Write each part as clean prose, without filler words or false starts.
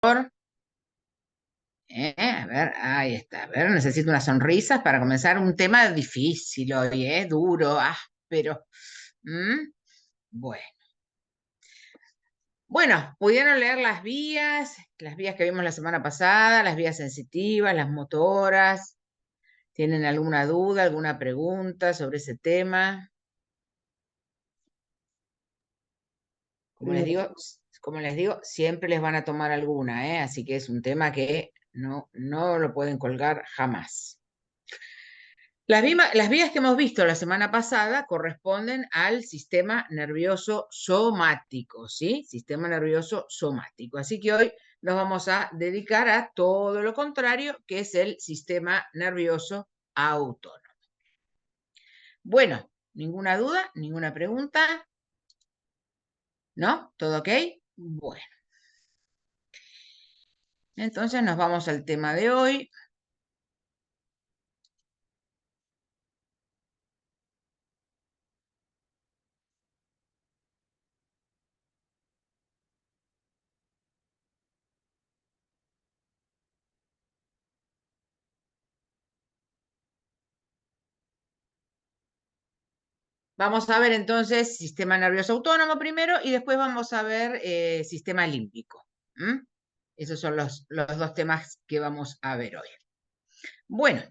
A ver, ahí está. A ver, necesito unas sonrisas para comenzar un tema difícil hoy, duro, áspero. ¿Mm? Bueno. Bueno, pudieron leer las vías que vimos la semana pasada, las vías sensitivas, las motoras. ¿Tienen alguna duda, alguna pregunta sobre ese tema? Como les No, digo, siempre les van a tomar alguna, ¿eh? Así que es un tema que no lo pueden colgar jamás. Las vías que hemos visto la semana pasada corresponden al sistema nervioso somático, ¿sí? Sistema nervioso somático. Así que hoy nos vamos a dedicar a todo lo contrario, que es el sistema nervioso autónomo. Bueno, ¿ninguna duda? ¿Ninguna pregunta? ¿No? ¿Todo ok? Bueno, entonces nos vamos al tema de hoy. Vamos a ver entonces sistema nervioso autónomo primero y después vamos a ver sistema límbico. ¿Mm? Esos son los dos temas que vamos a ver hoy. Bueno,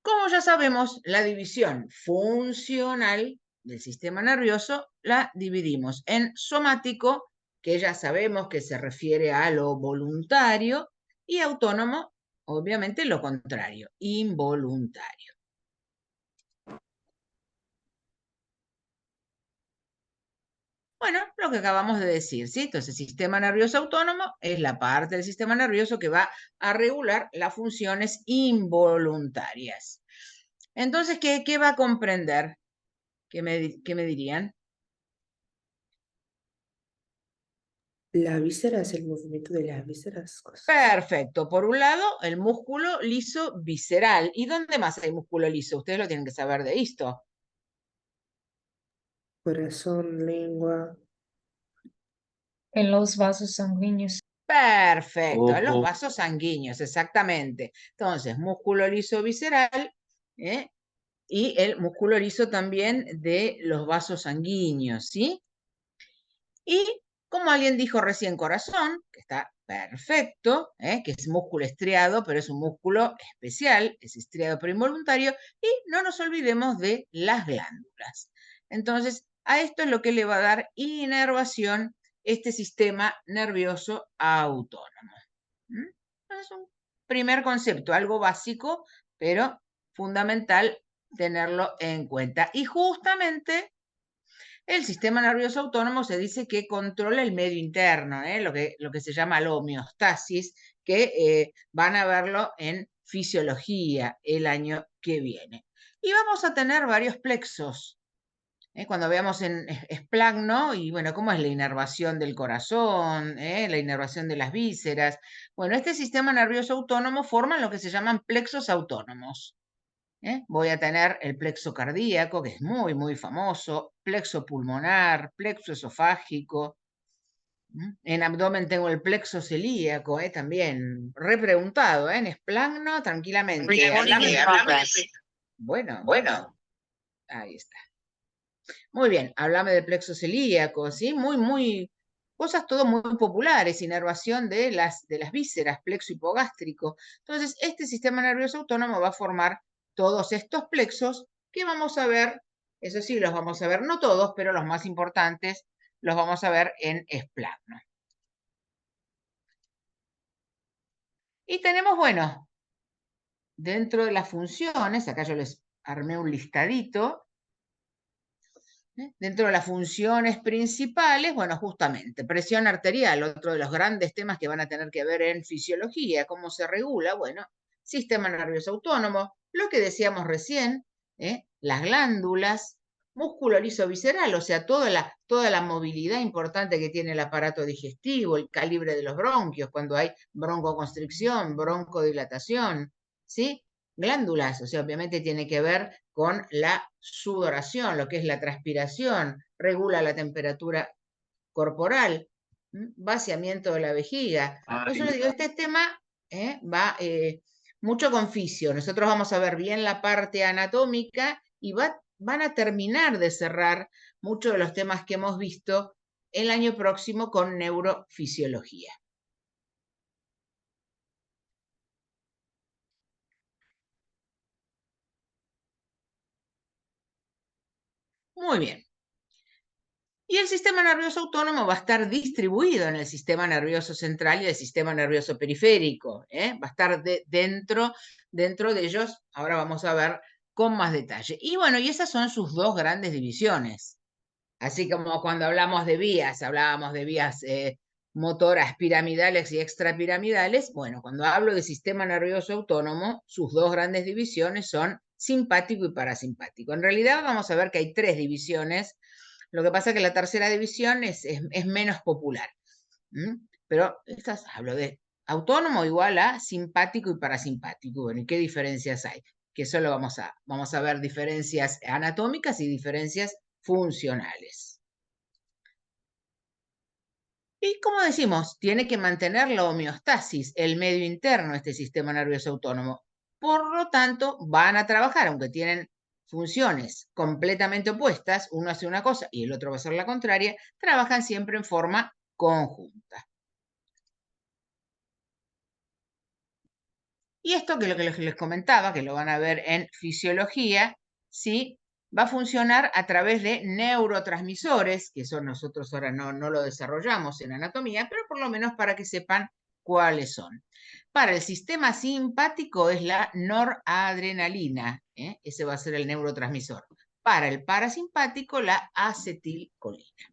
como ya sabemos, la división funcional del sistema nervioso la dividimos en somático, que ya sabemos que se refiere a lo voluntario, y autónomo, obviamente lo contrario, involuntario. Bueno, lo que acabamos de decir, ¿sí? Entonces, sistema nervioso autónomo es la parte del sistema nervioso que va a regular las funciones involuntarias. Entonces, ¿qué va a comprender? ¿Qué me dirían? la víscera es el movimiento de las vísceras, cosas. Perfecto. Por un lado, el músculo liso visceral. ¿Y dónde más hay músculo liso? Ustedes lo tienen que saber de esto. Corazón, lengua, En los vasos sanguíneos. Perfecto, en los Ojo. vasos sanguíneos, exactamente. Entonces, músculo liso visceral, ¿eh? Y el músculo liso también de los vasos sanguíneos, ¿sí? Y como alguien dijo recién, corazón, que está perfecto, que es músculo estriado, pero es un músculo especial, es estriado pero involuntario, y no nos olvidemos de las glándulas. Entonces, a esto es lo que le va a dar inervación este sistema nervioso autónomo. ¿Mm? Es un primer concepto, algo básico, pero fundamental tenerlo en cuenta. Y justamente el sistema nervioso autónomo se dice que controla el medio interno, lo que se llama la homeostasis, que van a verlo en fisiología el año que viene. Y vamos a tener varios plexos. Cuando veamos en esplagno, y bueno, cómo es la inervación del corazón, la inervación de las vísceras. Bueno, este sistema nervioso autónomo forma lo que se llaman plexos autónomos. Voy a tener el plexo cardíaco, que es muy, muy famoso, plexo pulmonar, plexo esofágico. En abdomen tengo el plexo celíaco, también. Repreguntado, en esplagno, tranquilamente. Bueno, Bueno, ahí está. Muy bien, háblame del plexo celíaco, ¿sí? Cosas todo muy populares, inervación de las vísceras, plexo hipogástrico. Entonces, este sistema nervioso autónomo va a formar todos estos plexos que vamos a ver, eso sí, los vamos a ver, no todos, pero los más importantes los vamos a ver en esplagno. Y tenemos, bueno, dentro de las funciones, acá yo les armé un listadito. Dentro de las funciones principales, bueno, justamente, presión arterial, otro de los grandes temas que van a tener que ver en fisiología, cómo se regula, bueno, sistema nervioso autónomo, lo que decíamos recién, las glándulas, músculo liso visceral, o sea, toda la movilidad importante que tiene el aparato digestivo, el calibre de los bronquios, cuando hay broncoconstricción, broncodilatación, ¿sí? Glándulas, o sea, obviamente tiene que ver con la sudoración, lo que es la transpiración, regula la temperatura corporal, vaciamiento de la vejiga. Por eso les digo, este tema va mucho con fisio. Nosotros vamos a ver bien la parte anatómica y van a terminar de cerrar muchos de los temas que hemos visto el año próximo con neurofisiología. Muy bien. Y el sistema nervioso autónomo va a estar distribuido en el sistema nervioso central y el sistema nervioso periférico. Va a estar dentro de ellos. Ahora vamos a ver con más detalle. Y bueno, y esas son sus dos grandes divisiones. Así como cuando hablamos de vías, hablábamos de vías motoras piramidales y extrapiramidales. Bueno, cuando hablo de sistema nervioso autónomo, sus dos grandes divisiones son simpático y parasimpático. En realidad vamos a ver que hay tres divisiones. Lo que pasa es que la tercera división es menos popular. Pero hablo de autónomo igual a simpático y parasimpático. Bueno, ¿y qué diferencias hay? Que solo vamos a ver diferencias anatómicas y diferencias funcionales. Y como decimos, tiene que mantener la homeostasis, el medio interno, este sistema nervioso autónomo. Por lo tanto, van a trabajar, aunque tienen funciones completamente opuestas, uno hace una cosa y el otro va a hacer la contraria, trabajan siempre en forma conjunta. Y esto que lo que les comentaba, que lo van a ver en fisiología, ¿sí? Va a funcionar a través de neurotransmisores, que son nosotros ahora no lo desarrollamos en anatomía, pero por lo menos para que sepan cuáles son. Para el sistema simpático es la noradrenalina, ese va a ser el neurotransmisor. Para el parasimpático, la acetilcolina.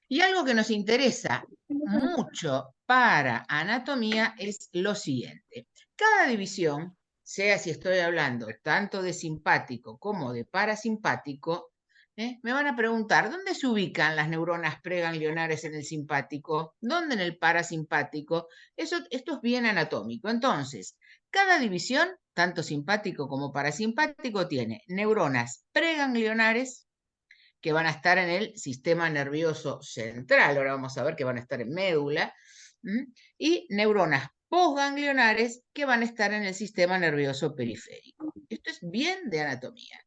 Y algo que nos interesa mucho para anatomía es lo siguiente. Cada división, sea si estoy hablando tanto de simpático como de parasimpático, me van a preguntar, ¿dónde se ubican las neuronas preganglionares en el simpático? ¿Dónde en el parasimpático? Esto es bien anatómico. Entonces, cada división, tanto simpático como parasimpático, tiene neuronas preganglionares, que van a estar en el sistema nervioso central, ahora vamos a ver que van a estar en médula, y neuronas postganglionares que van a estar en el sistema nervioso periférico. Esto es bien de anatomía.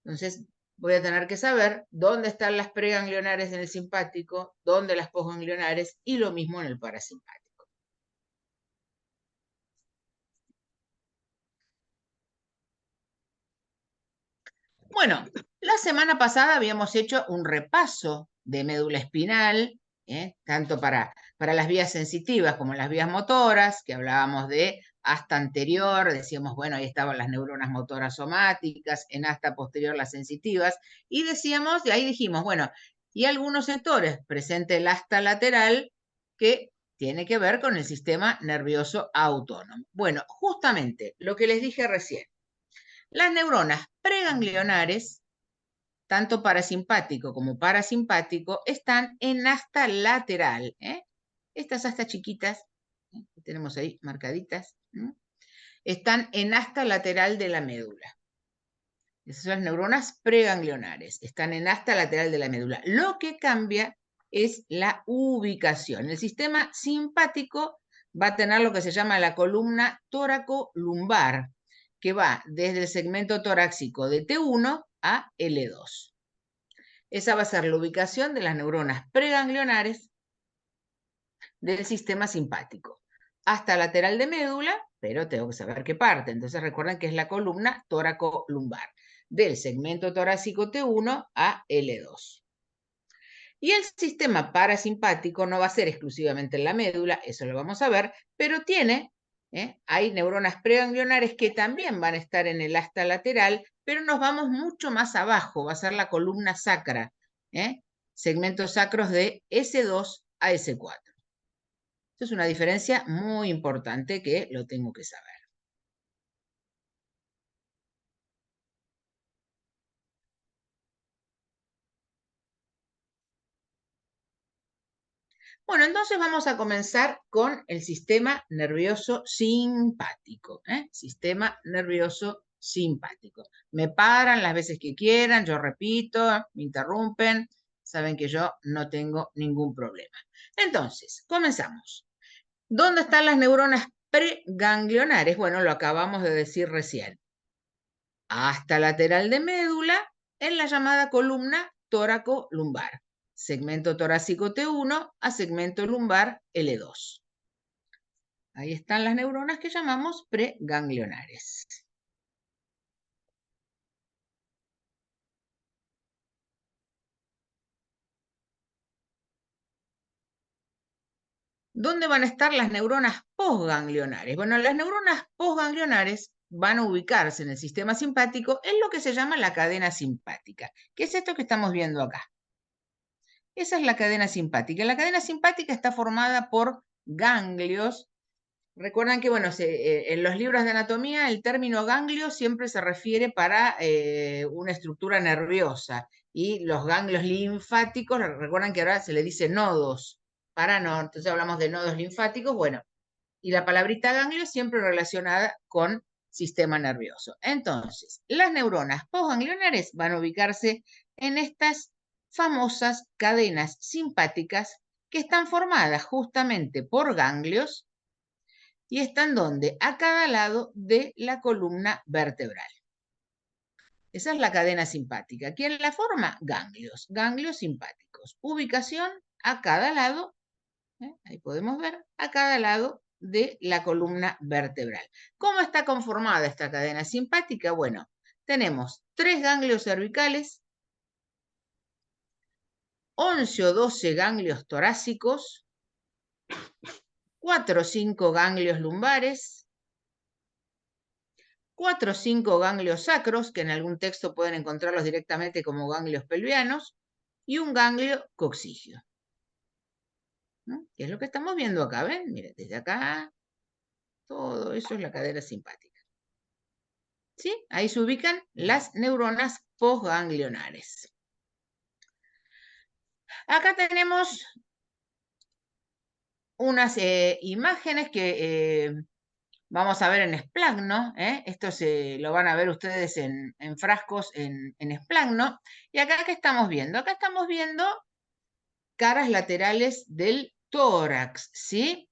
Entonces, voy a tener que saber dónde están las preganglionares en el simpático, dónde las postganglionares y lo mismo en el parasimpático. Bueno, la semana pasada habíamos hecho un repaso de médula espinal, tanto para las vías sensitivas como las vías motoras, que hablábamos de asta anterior, decíamos, bueno, ahí estaban las neuronas motoras somáticas, en asta posterior las sensitivas, y decíamos, y ahí dijimos, bueno, y algunos sectores, presente el asta lateral, que tiene que ver con el sistema nervioso autónomo. Bueno, justamente lo que les dije recién. Las neuronas preganglionares, tanto parasimpático como parasimpático, están en asta lateral. Estas astas chiquitas, que tenemos ahí marcaditas, están en asta lateral de la médula. Esas son las neuronas preganglionares, están en asta lateral de la médula. Lo que cambia es la ubicación. El sistema simpático va a tener lo que se llama la columna tóraco-lumbar, que va desde el segmento torácico de T1 a L2. Esa va a ser la ubicación de las neuronas preganglionares del sistema simpático. Hasta lateral de médula, pero tengo que saber qué parte. Entonces recuerden que es la columna tóraco-lumbar, del segmento torácico T1 a L2. Y el sistema parasimpático no va a ser exclusivamente en la médula, eso lo vamos a ver, pero hay neuronas preganglionares que también van a estar en el asta lateral, pero nos vamos mucho más abajo, va a ser la columna sacra, segmentos sacros de S2 a S4. Esto es una diferencia muy importante que lo tengo que saber. Bueno, entonces vamos a comenzar con el sistema nervioso simpático. Sistema nervioso simpático. Me paran las veces que quieran, yo repito, me interrumpen. Saben que yo no tengo ningún problema. Entonces, comenzamos. ¿Dónde están las neuronas preganglionares? Bueno, lo acabamos de decir recién. Hasta lateral de médula, en la llamada columna tóraco-lumbar. Segmento torácico T1 a segmento lumbar L2. Ahí están las neuronas que llamamos preganglionares. ¿Dónde van a estar las neuronas posganglionares? Bueno, las neuronas posganglionares van a ubicarse en el sistema simpático en lo que se llama la cadena simpática. ¿Qué es esto que estamos viendo acá? Esa es la cadena simpática. La cadena simpática está formada por ganglios. Recuerdan que, bueno, en los libros de anatomía el término ganglio siempre se refiere para una estructura nerviosa. Y los ganglios linfáticos, recuerdan que ahora se le dice nodos, para no, entonces hablamos de nodos linfáticos, bueno, y la palabrita ganglio siempre relacionada con sistema nervioso. Entonces, las neuronas posganglionares van a ubicarse en estas famosas cadenas simpáticas que están formadas justamente por ganglios y están donde? A cada lado de la columna vertebral. Esa es la cadena simpática. ¿Quién la forma? Ganglios, ganglios simpáticos. Ubicación a cada lado, ahí podemos ver, a cada lado de la columna vertebral. ¿Cómo está conformada esta cadena simpática? Bueno, tenemos 3 ganglios cervicales, 11 o 12 ganglios torácicos, 4 o 5 ganglios lumbares, 4 o 5 ganglios sacros, que en algún texto pueden encontrarlos directamente como ganglios pelvianos, y un ganglio coccígeo. ¿No? ¿Qué es lo que estamos viendo acá? ¿Ven? Miren, desde acá, todo eso es la cadena simpática. ¿Sí? Ahí se ubican las neuronas posganglionares. Acá tenemos unas imágenes que vamos a ver en esplagno. Esto lo van a ver ustedes en frascos en esplagno. Y acá, ¿qué estamos viendo? Acá estamos viendo caras laterales del tórax, ¿sí?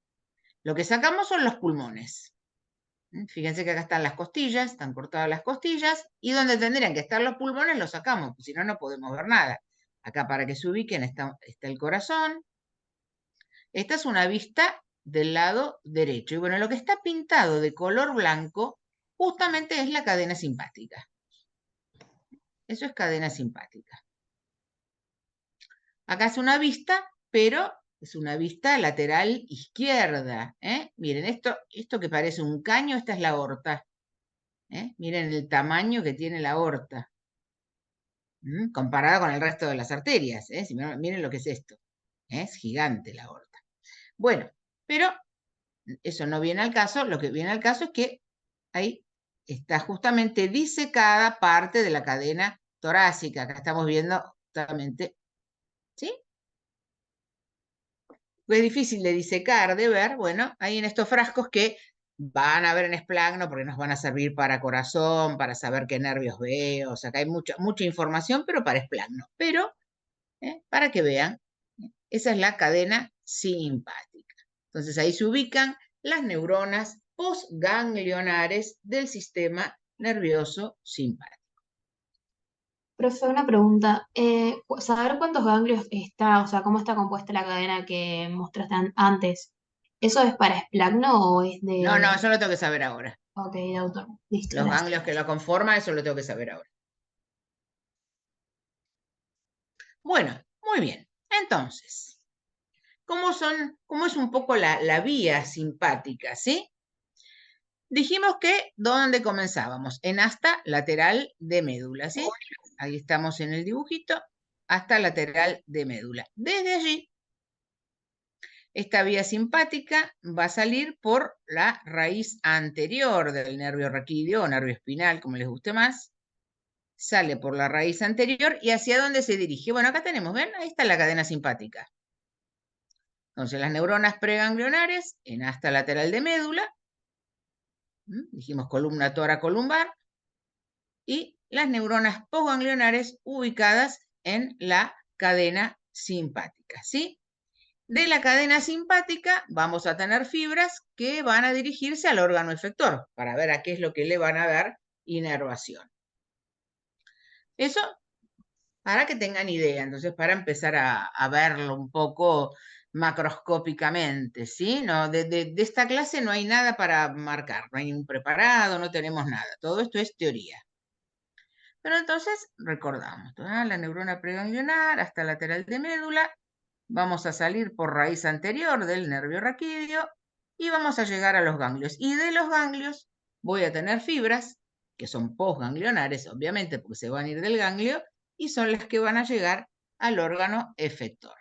Lo que sacamos son los pulmones. Fíjense que acá están las costillas, están cortadas las costillas, y donde tendrían que estar los pulmones los sacamos, pues si no, no podemos ver nada. Acá para que se ubiquen está el corazón. Esta es una vista del lado derecho. Y bueno, lo que está pintado de color blanco justamente es la cadena simpática. Eso es cadena simpática. Acá es una vista, pero es una vista lateral izquierda. Miren, esto que parece un caño, esta es la aorta. Miren el tamaño que tiene la aorta. Comparada con el resto de las arterias. Miren lo que es esto. Es gigante la aorta. Bueno, pero eso no viene al caso. Lo que viene al caso es que ahí está justamente disecada parte de la cadena torácica. Acá estamos viendo justamente, ¿sí? Es difícil de disecar, de ver, bueno, ahí en estos frascos que van a ver en esplagno porque nos van a servir para corazón, para saber qué nervios veo, o sea, que hay mucha información, pero para esplagno. Pero, para que vean, esa es la cadena simpática. Entonces ahí se ubican las neuronas postganglionares del sistema nervioso simpático. Profe, una pregunta. ¿Saber cuántos ganglios está, o sea, cómo está compuesta la cadena que mostraste antes? ¿Eso es para esplagno o es de...? No, eso lo tengo que saber ahora. Ok, de autor. Listo, Los gracias. ganglios que lo conforman, eso lo tengo que saber ahora. Bueno, muy bien. Entonces, ¿cómo es un poco la vía simpática, sí? Dijimos que, ¿dónde comenzábamos? En asta lateral de médula, ¿sí? Ahí estamos en el dibujito, asta lateral de médula. Desde allí, esta vía simpática va a salir por la raíz anterior del nervio raquídeo o nervio espinal, como les guste más. Sale por la raíz anterior y hacia dónde se dirige. Bueno, acá tenemos, ¿ven? Ahí está la cadena simpática. Entonces, las neuronas preganglionares en asta lateral de médula, dijimos columna toracolumbar, y las neuronas postganglionares ubicadas en la cadena simpática, ¿sí? De la cadena simpática vamos a tener fibras que van a dirigirse al órgano efector para ver a qué es lo que le van a dar inervación. Eso para que tengan idea, entonces para empezar a verlo un poco macroscópicamente, ¿sí? No, de esta clase no hay nada para marcar, no hay ningún preparado, no tenemos nada, todo esto es teoría. Pero entonces recordamos, la neurona preganglionar hasta lateral de médula, vamos a salir por raíz anterior del nervio raquídeo y vamos a llegar a los ganglios. Y de los ganglios voy a tener fibras, que son postganglionares, obviamente, porque se van a ir del ganglio, y son las que van a llegar al órgano efector.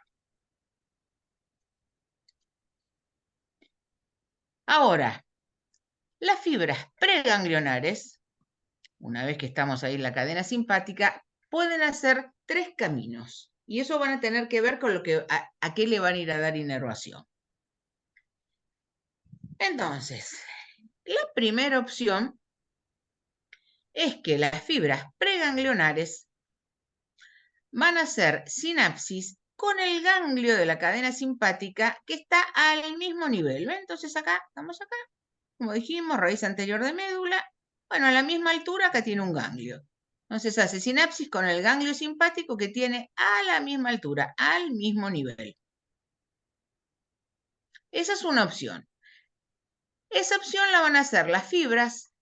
Ahora, las fibras preganglionares, una vez que estamos ahí en la cadena simpática, pueden hacer 3 caminos. Y eso van a tener que ver con lo que, a qué le van a ir a dar inervación. Entonces, la primera opción es que las fibras preganglionares van a hacer sinapsis con el ganglio de la cadena simpática que está al mismo nivel. ¿Ven? Entonces acá, estamos acá, como dijimos, raíz anterior de médula. Bueno, a la misma altura acá tiene un ganglio. Entonces hace sinapsis con el ganglio simpático que tiene a la misma altura, al mismo nivel. Esa es una opción. Esa opción la van a hacer las fibras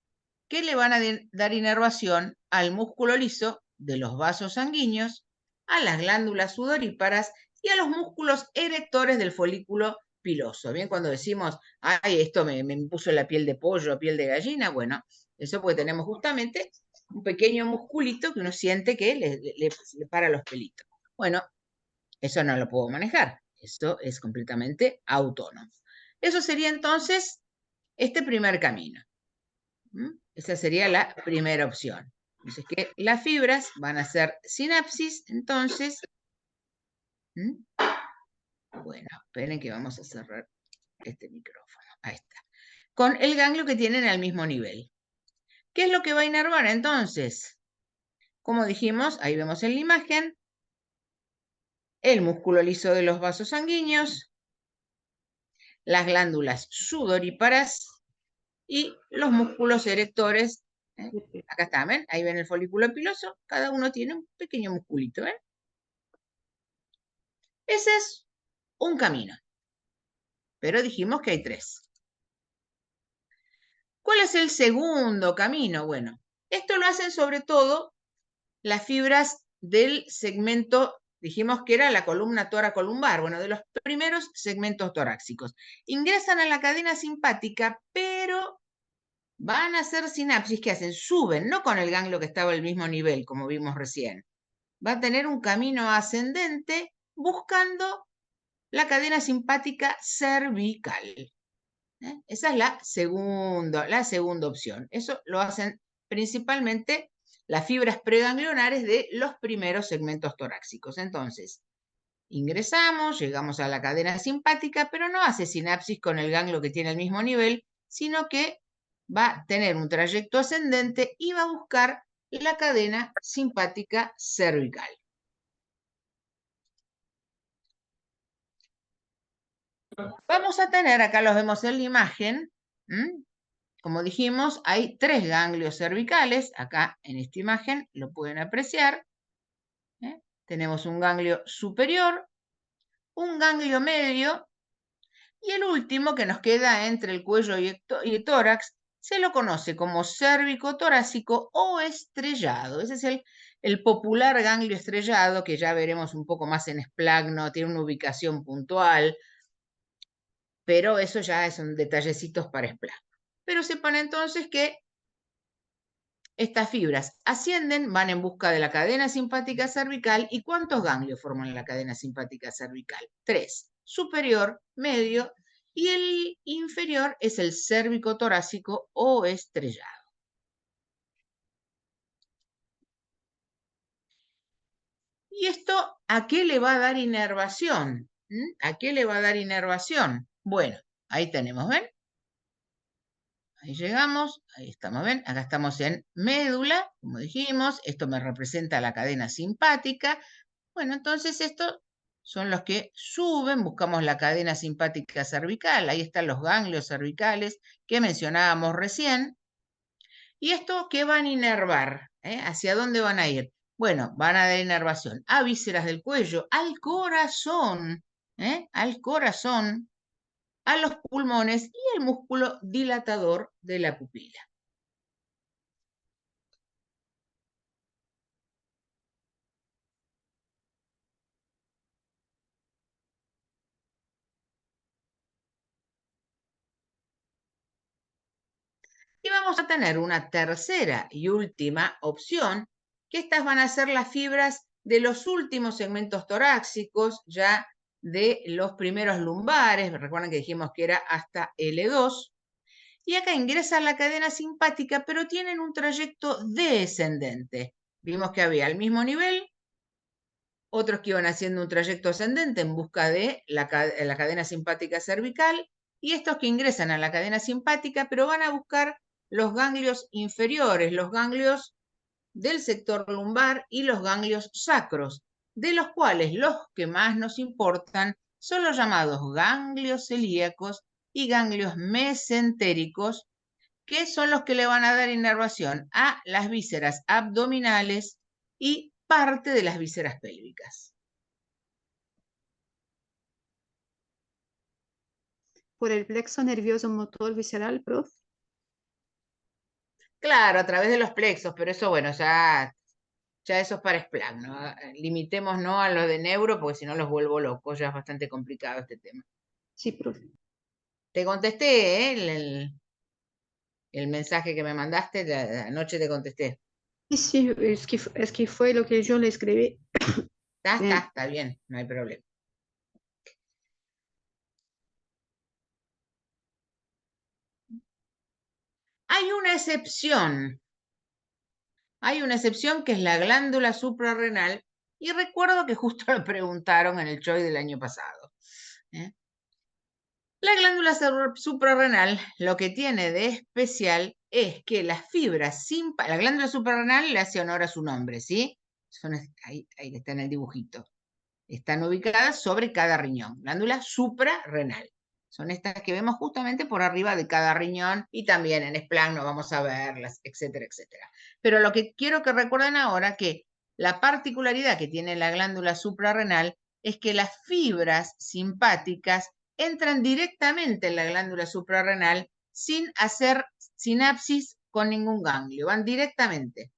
que le van a dar inervación al músculo liso de los vasos sanguíneos, a las glándulas sudoríparas y a los músculos erectores del folículo piloso. Bien, cuando decimos, ay, esto me puso la piel de pollo, piel de gallina, bueno, eso porque tenemos justamente un pequeño musculito que uno siente que le para los pelitos. Bueno, eso no lo puedo manejar, esto es completamente autónomo. Eso sería entonces este primer camino. Esa sería la primera opción. Entonces, que las fibras van a hacer sinapsis, entonces. Bueno, esperen que vamos a cerrar este micrófono. Ahí está. Con el ganglio que tienen al mismo nivel. ¿Qué es lo que va a inervar entonces? Como dijimos, ahí vemos en la imagen, el músculo liso de los vasos sanguíneos, las glándulas sudoríparas y los músculos erectores. Acá está, ¿ven? Ahí ven el folículo piloso, cada uno tiene un pequeño musculito, ¿ven? Ese es un camino, pero dijimos que hay 3. ¿Cuál es el segundo camino? Bueno, esto lo hacen sobre todo las fibras del segmento, dijimos que era la columna toracolumbar, bueno, de los primeros segmentos torácicos. Ingresan a la cadena simpática, pero van a hacer sinapsis que hacen, suben, no con el ganglio que estaba al mismo nivel, como vimos recién. Va a tener un camino ascendente buscando la cadena simpática cervical. Esa es la segunda opción. Eso lo hacen principalmente las fibras preganglionares de los primeros segmentos torácicos. Entonces, ingresamos, llegamos a la cadena simpática, pero no hace sinapsis con el ganglio que tiene el mismo nivel, sino que va a tener un trayecto ascendente y va a buscar la cadena simpática cervical. Vamos a tener, acá los vemos en la imagen, como dijimos, hay 3 ganglios cervicales, acá en esta imagen lo pueden apreciar. Tenemos un ganglio superior, un ganglio medio, y el último que nos queda entre el cuello y el tórax, se lo conoce como cérvico torácico o estrellado. Ese es el popular ganglio estrellado, que ya veremos un poco más en esplagno, tiene una ubicación puntual, pero eso ya son detallecitos para esplagno. Pero sepan entonces que estas fibras ascienden, van en busca de la cadena simpática cervical. ¿Y cuántos ganglios forman la cadena simpática cervical? 3. Superior, medio, y el inferior es el cérvico torácico o estrellado. ¿Y esto a qué le va a dar inervación? ¿A qué le va a dar inervación? Bueno, ahí tenemos, ¿ven? Ahí llegamos, ahí estamos, ¿ven? Acá estamos en médula, como dijimos, esto me representa la cadena simpática. Bueno, entonces estos son los que suben, buscamos la cadena simpática cervical, ahí están los ganglios cervicales que mencionábamos recién. ¿Y esto qué van a inervar? ¿Hacia dónde van a ir? Bueno, van a dar inervación a vísceras del cuello, al corazón, a los pulmones y el músculo dilatador de la pupila. Y vamos a tener una tercera y última opción, que estas van a ser las fibras de los últimos segmentos torácicos, ya de los primeros lumbares. Recuerden que dijimos que era hasta L2. Y acá ingresa la cadena simpática, pero tienen un trayecto descendente. Vimos que había al mismo nivel, otros que iban haciendo un trayecto ascendente en busca de la cadena simpática cervical, y estos que ingresan a la cadena simpática, pero van a buscar los ganglios inferiores, los ganglios del sector lumbar y los ganglios sacros, de los cuales los que más nos importan son los llamados ganglios celíacos y ganglios mesentéricos, que son los que le van a dar inervación a las vísceras abdominales y parte de las vísceras pélvicas. Por el plexo nervioso motor visceral, prof. Claro, a través de los plexos, pero eso, bueno, ya eso es para esplan, ¿no? Limitemos no a los de neuro, porque si no los vuelvo locos, ya es bastante complicado este tema. Sí, prof. Te contesté, el mensaje que me mandaste, anoche te contesté. Sí, es que fue lo que yo le escribí. Está bien, no hay problema. Hay una excepción que es la glándula suprarrenal, y recuerdo que justo lo preguntaron en el CHOI del año pasado. La glándula suprarrenal lo que tiene de especial es que las fibras la glándula suprarrenal le hace honor a su nombre, ¿sí? Ahí está en el dibujito. Están ubicadas sobre cada riñón, glándula suprarrenal. Son estas que vemos justamente por arriba de cada riñón, y también en esplanto vamos a verlas, etcétera, etcétera. Pero lo que quiero que recuerden ahora que la particularidad que tiene la glándula suprarrenal es que las fibras simpáticas entran directamente en la glándula suprarrenal sin hacer sinapsis con ningún ganglio, van directamente.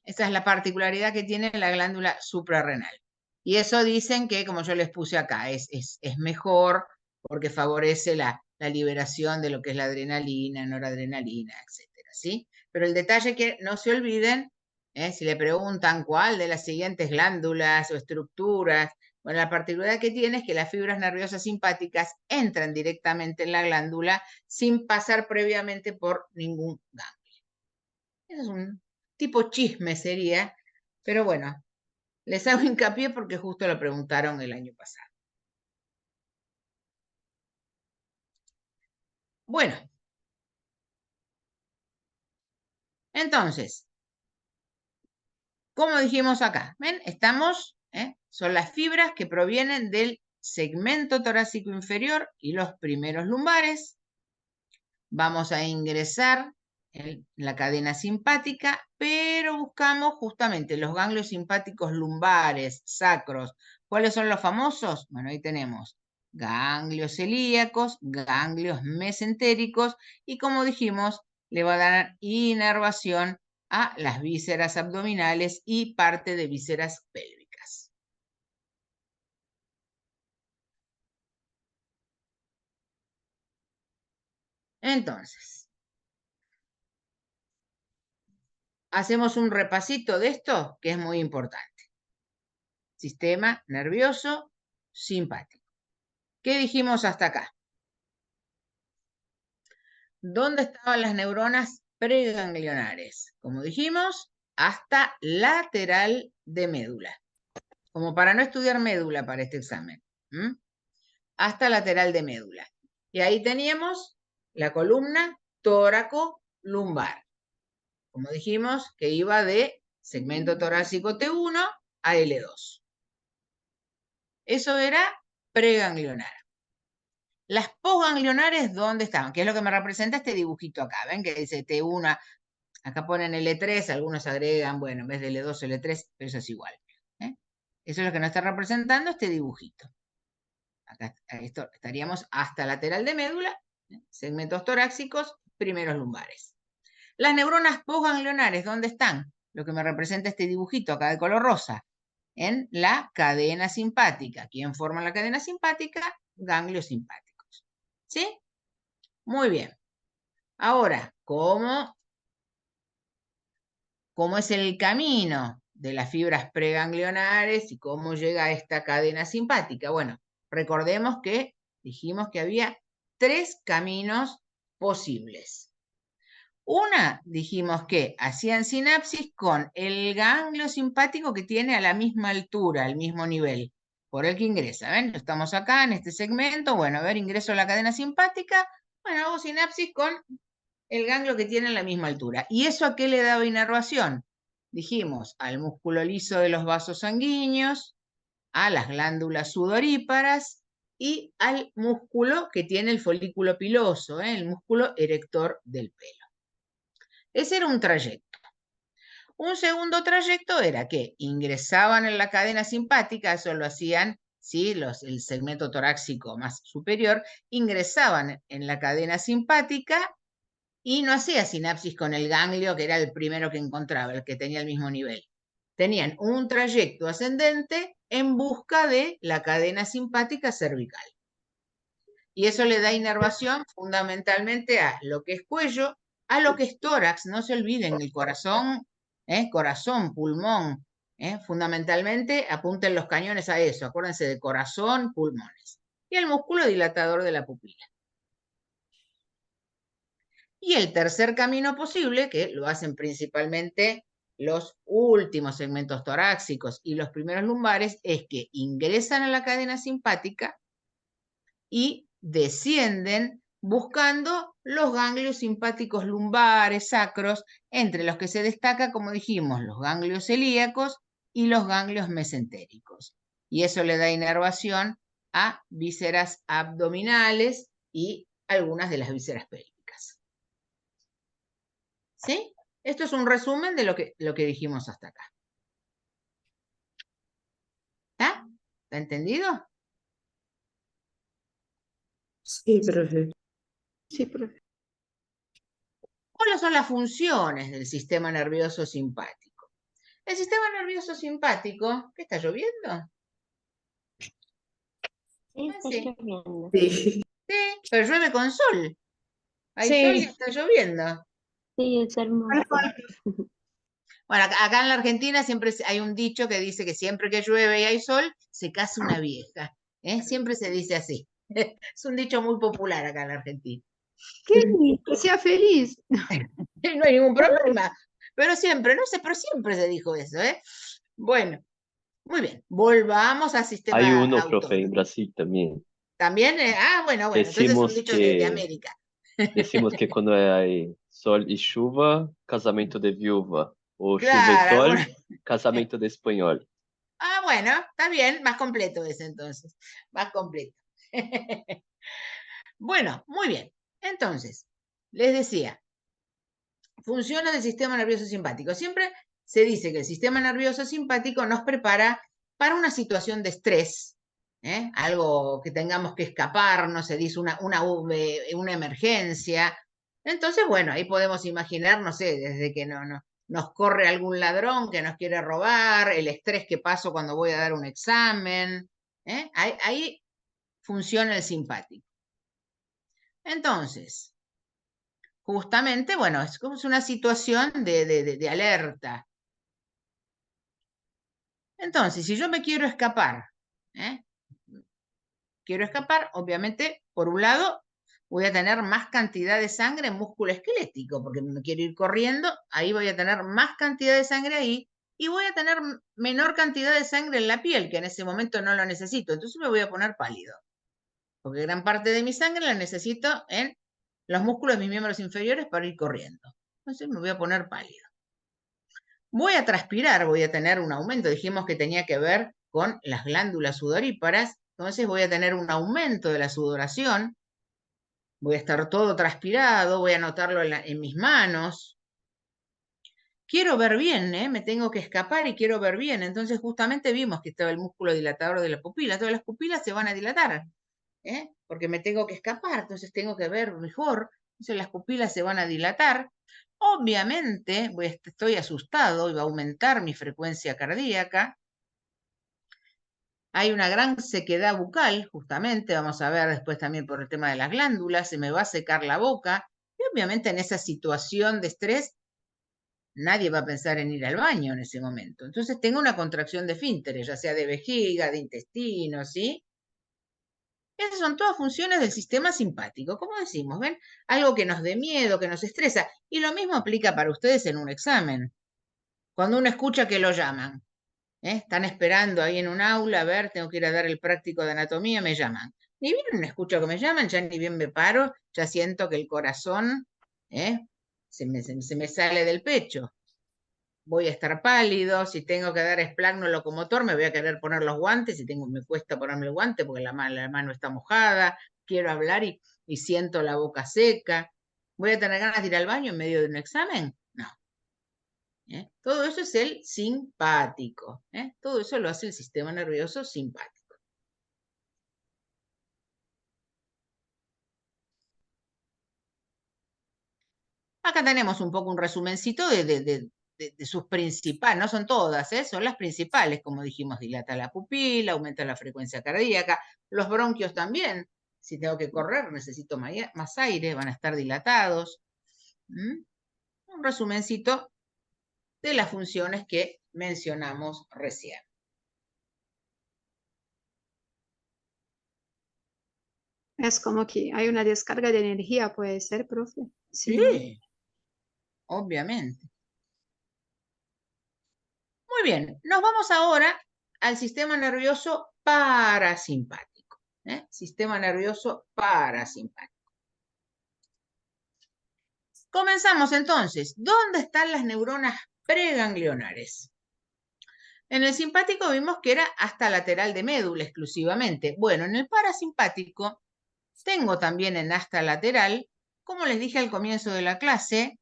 Esa es la particularidad que tiene la glándula suprarrenal. Y eso dicen que, como yo les puse acá, es mejor porque favorece la liberación de lo que es la adrenalina, noradrenalina, etcétera, ¿sí? Pero el detalle que no se olviden, si le preguntan cuál de las siguientes glándulas o estructuras, bueno, la particularidad que tiene es que las fibras nerviosas simpáticas entran directamente en la glándula sin pasar previamente por ningún ganglio. Eso es un tipo chisme sería, pero bueno, les hago hincapié porque justo lo preguntaron el año pasado. Bueno, entonces, como dijimos acá, ¿ven? Son las fibras que provienen del segmento torácico inferior y los primeros lumbares. Vamos a ingresar en la cadena simpática, pero buscamos justamente los ganglios simpáticos lumbares, sacros. ¿Cuáles son los famosos? Bueno, ahí tenemos ganglios celíacos, ganglios mesentéricos, y como dijimos, le va a dar inervación a las vísceras abdominales y parte de vísceras pélvicas. Entonces, hacemos un repasito de esto que es muy importante. Sistema nervioso simpático. ¿Qué dijimos hasta acá? ¿Dónde estaban las neuronas preganglionares? Como dijimos, hasta lateral de médula. Como para no estudiar médula para este examen. hasta lateral de médula. Y ahí teníamos la columna tóraco-lumbar. Como dijimos, que iba de segmento torácico T1 a L2. Eso era preganglionar. Las posganglionares, ¿dónde estaban? ¿Qué es lo que me representa este dibujito acá? ¿Ven que dice T1? Acá ponen L3, algunos agregan, bueno, en vez de L2, L3, pero eso es igual. Eso es lo que nos está representando este dibujito. Acá esto, estaríamos hasta lateral de médula, segmentos torácicos, primeros lumbares. Las neuronas posganglionares, ¿dónde están? Lo que me representa este dibujito acá de color rosa. En la cadena simpática. ¿Quién forma la cadena simpática? Ganglios simpáticos. ¿Sí? Muy bien. Ahora, ¿cómo es el camino de las fibras preganglionares y cómo llega a esta cadena simpática? Bueno, recordemos que dijimos que había 3 caminos posibles. Una, dijimos que hacían sinapsis con el ganglio simpático que tiene a la misma altura, al mismo nivel, por el que ingresa. ¿Ven? Estamos acá en este segmento. Bueno, a ver, ingreso a la cadena simpática. Bueno, hago sinapsis con el ganglio que tiene a la misma altura. ¿Y eso a qué le daba inervación? Dijimos, al músculo liso de los vasos sanguíneos, a las glándulas sudoríparas y al músculo que tiene el folículo piloso, el músculo erector del pelo. Ese era un trayecto. Un segundo trayecto era que ingresaban en la cadena simpática, eso lo hacían, ¿sí? El segmento torácico más superior, ingresaban en la cadena simpática y no hacía sinapsis con el ganglio, que era el primero que encontraba, el que tenía el mismo nivel. Tenían un trayecto ascendente en busca de la cadena simpática cervical. Y eso le da inervación fundamentalmente a lo que es cuello, a lo que es tórax. No se olviden, el corazón, corazón, pulmón, fundamentalmente apunten los cañones a eso. Acuérdense de corazón, pulmones. Y el músculo dilatador de la pupila. Y el tercer camino posible, que lo hacen principalmente los últimos segmentos torácicos y los primeros lumbares, es que ingresan a la cadena simpática y descienden buscando los ganglios simpáticos lumbares, sacros, entre los que se destaca, como dijimos, los ganglios celíacos y los ganglios mesentéricos. Y eso le da inervación a vísceras abdominales y algunas de las vísceras pélvicas. ¿Sí? Esto es un resumen de lo que dijimos hasta acá. ¿Está? ¿Está entendido? Sí, profe. Sí, profe. ¿Cuáles son las funciones del sistema nervioso simpático? El sistema nervioso simpático, ¿qué está lloviendo? Sí, está Sí. lloviendo. Sí. Sí, pero llueve con sol. Hay Sí. sol y está lloviendo. Sí, es hermoso. Bueno, acá en la Argentina siempre hay un dicho que dice que siempre que llueve y hay sol, se casa una vieja. Siempre se dice así. Es un dicho muy popular acá en la Argentina. Que sea feliz. No hay ningún problema. Pero siempre, no sé, pero siempre se dijo eso, Bueno, muy bien. Volvamos al sistema Hay uno, autónomo. profe, en Brasil también. También, bueno, entonces es un Decimos dicho de que, América. decimos que cuando hay sol y chuva, casamento de viuva. O chuva y Claro, sol, casamento de español. bueno, está bien, más completo ese entonces, más completo. Bueno, muy bien. Entonces, les decía, funciones del sistema nervioso simpático. Siempre se dice que el sistema nervioso simpático nos prepara para una situación de estrés, algo que tengamos que escapar, no se dice una emergencia. Entonces, bueno, ahí podemos imaginar, no sé, desde que nos corre algún ladrón que nos quiere robar, el estrés que paso cuando voy a dar un examen. Ahí funciona el simpático. Entonces, justamente, bueno, es como una situación de alerta. Entonces, si yo me quiero escapar, obviamente, por un lado, voy a tener más cantidad de sangre en músculo esquelético, porque me quiero ir corriendo, ahí voy a tener más cantidad de sangre ahí y voy a tener menor cantidad de sangre en la piel, que en ese momento no lo necesito. Entonces me voy a poner pálido, porque gran parte de mi sangre la necesito en los músculos de mis miembros inferiores para ir corriendo. Entonces me voy a poner pálido. Voy a transpirar, voy a tener un aumento. Dijimos que tenía que ver con las glándulas sudoríparas. Entonces voy a tener un aumento de la sudoración. Voy a estar todo transpirado, voy a notarlo en mis manos. Quiero ver bien, me tengo que escapar y quiero ver bien. Entonces justamente vimos que estaba el músculo dilatador de la pupila. Todas las pupilas se van a dilatar, porque me tengo que escapar, entonces tengo que ver mejor. Entonces las pupilas se van a dilatar. Obviamente estoy asustado y va a aumentar mi frecuencia cardíaca. Hay una gran sequedad bucal, justamente, vamos a ver después también por el tema de las glándulas, se me va a secar la boca. Y obviamente en esa situación de estrés, nadie va a pensar en ir al baño en ese momento. Entonces tengo una contracción de esfínteres, ya sea de vejiga, de intestino, ¿sí? Esas son todas funciones del sistema simpático, como decimos, ¿ven? Algo que nos dé miedo, que nos estresa. Y lo mismo aplica para ustedes en un examen. Cuando uno escucha que lo llaman, están esperando ahí en un aula, a ver, tengo que ir a dar el práctico de anatomía, me llaman. Ni bien escucho que me llaman, ya ni bien me paro, ya siento que el corazón se me sale del pecho. Voy a estar pálido, si tengo que dar esplasmo locomotor, me voy a querer poner los guantes, me cuesta ponerme el guante porque la mano está mojada, quiero hablar y siento la boca seca. ¿Voy a tener ganas de ir al baño en medio de un examen? No. Todo eso es el simpático. Todo eso lo hace el sistema nervioso simpático. Acá tenemos un poco un resumencito de sus principales, no son todas, son las principales, como dijimos, dilata la pupila, aumenta la frecuencia cardíaca, los bronquios también, si tengo que correr necesito más aire, van a estar dilatados. Un resumencito de las funciones que mencionamos recién. Es como que hay una descarga de energía, puede ser, profe. Sí, obviamente. Muy bien, nos vamos ahora al sistema nervioso parasimpático. Sistema nervioso parasimpático. Comenzamos entonces. ¿Dónde están las neuronas preganglionares? En el simpático vimos que era hasta lateral de médula exclusivamente. Bueno, en el parasimpático tengo también en hasta lateral, como les dije al comienzo de la clase,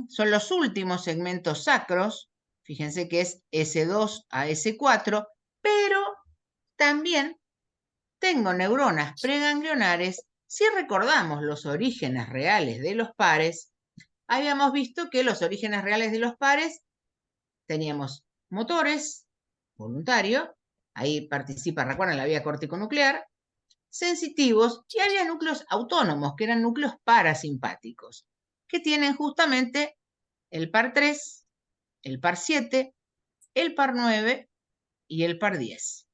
son los últimos segmentos sacros. Fíjense que es S2 a S4, pero también tengo neuronas preganglionares. Si recordamos los orígenes reales de los pares, habíamos visto que los orígenes reales de los pares teníamos motores, voluntario, ahí participa, recuerdan, la vía córtico-nuclear, sensitivos, y había núcleos autónomos, que eran núcleos parasimpáticos, que tienen justamente el par 3, el par 7, el par 9 y el par 10.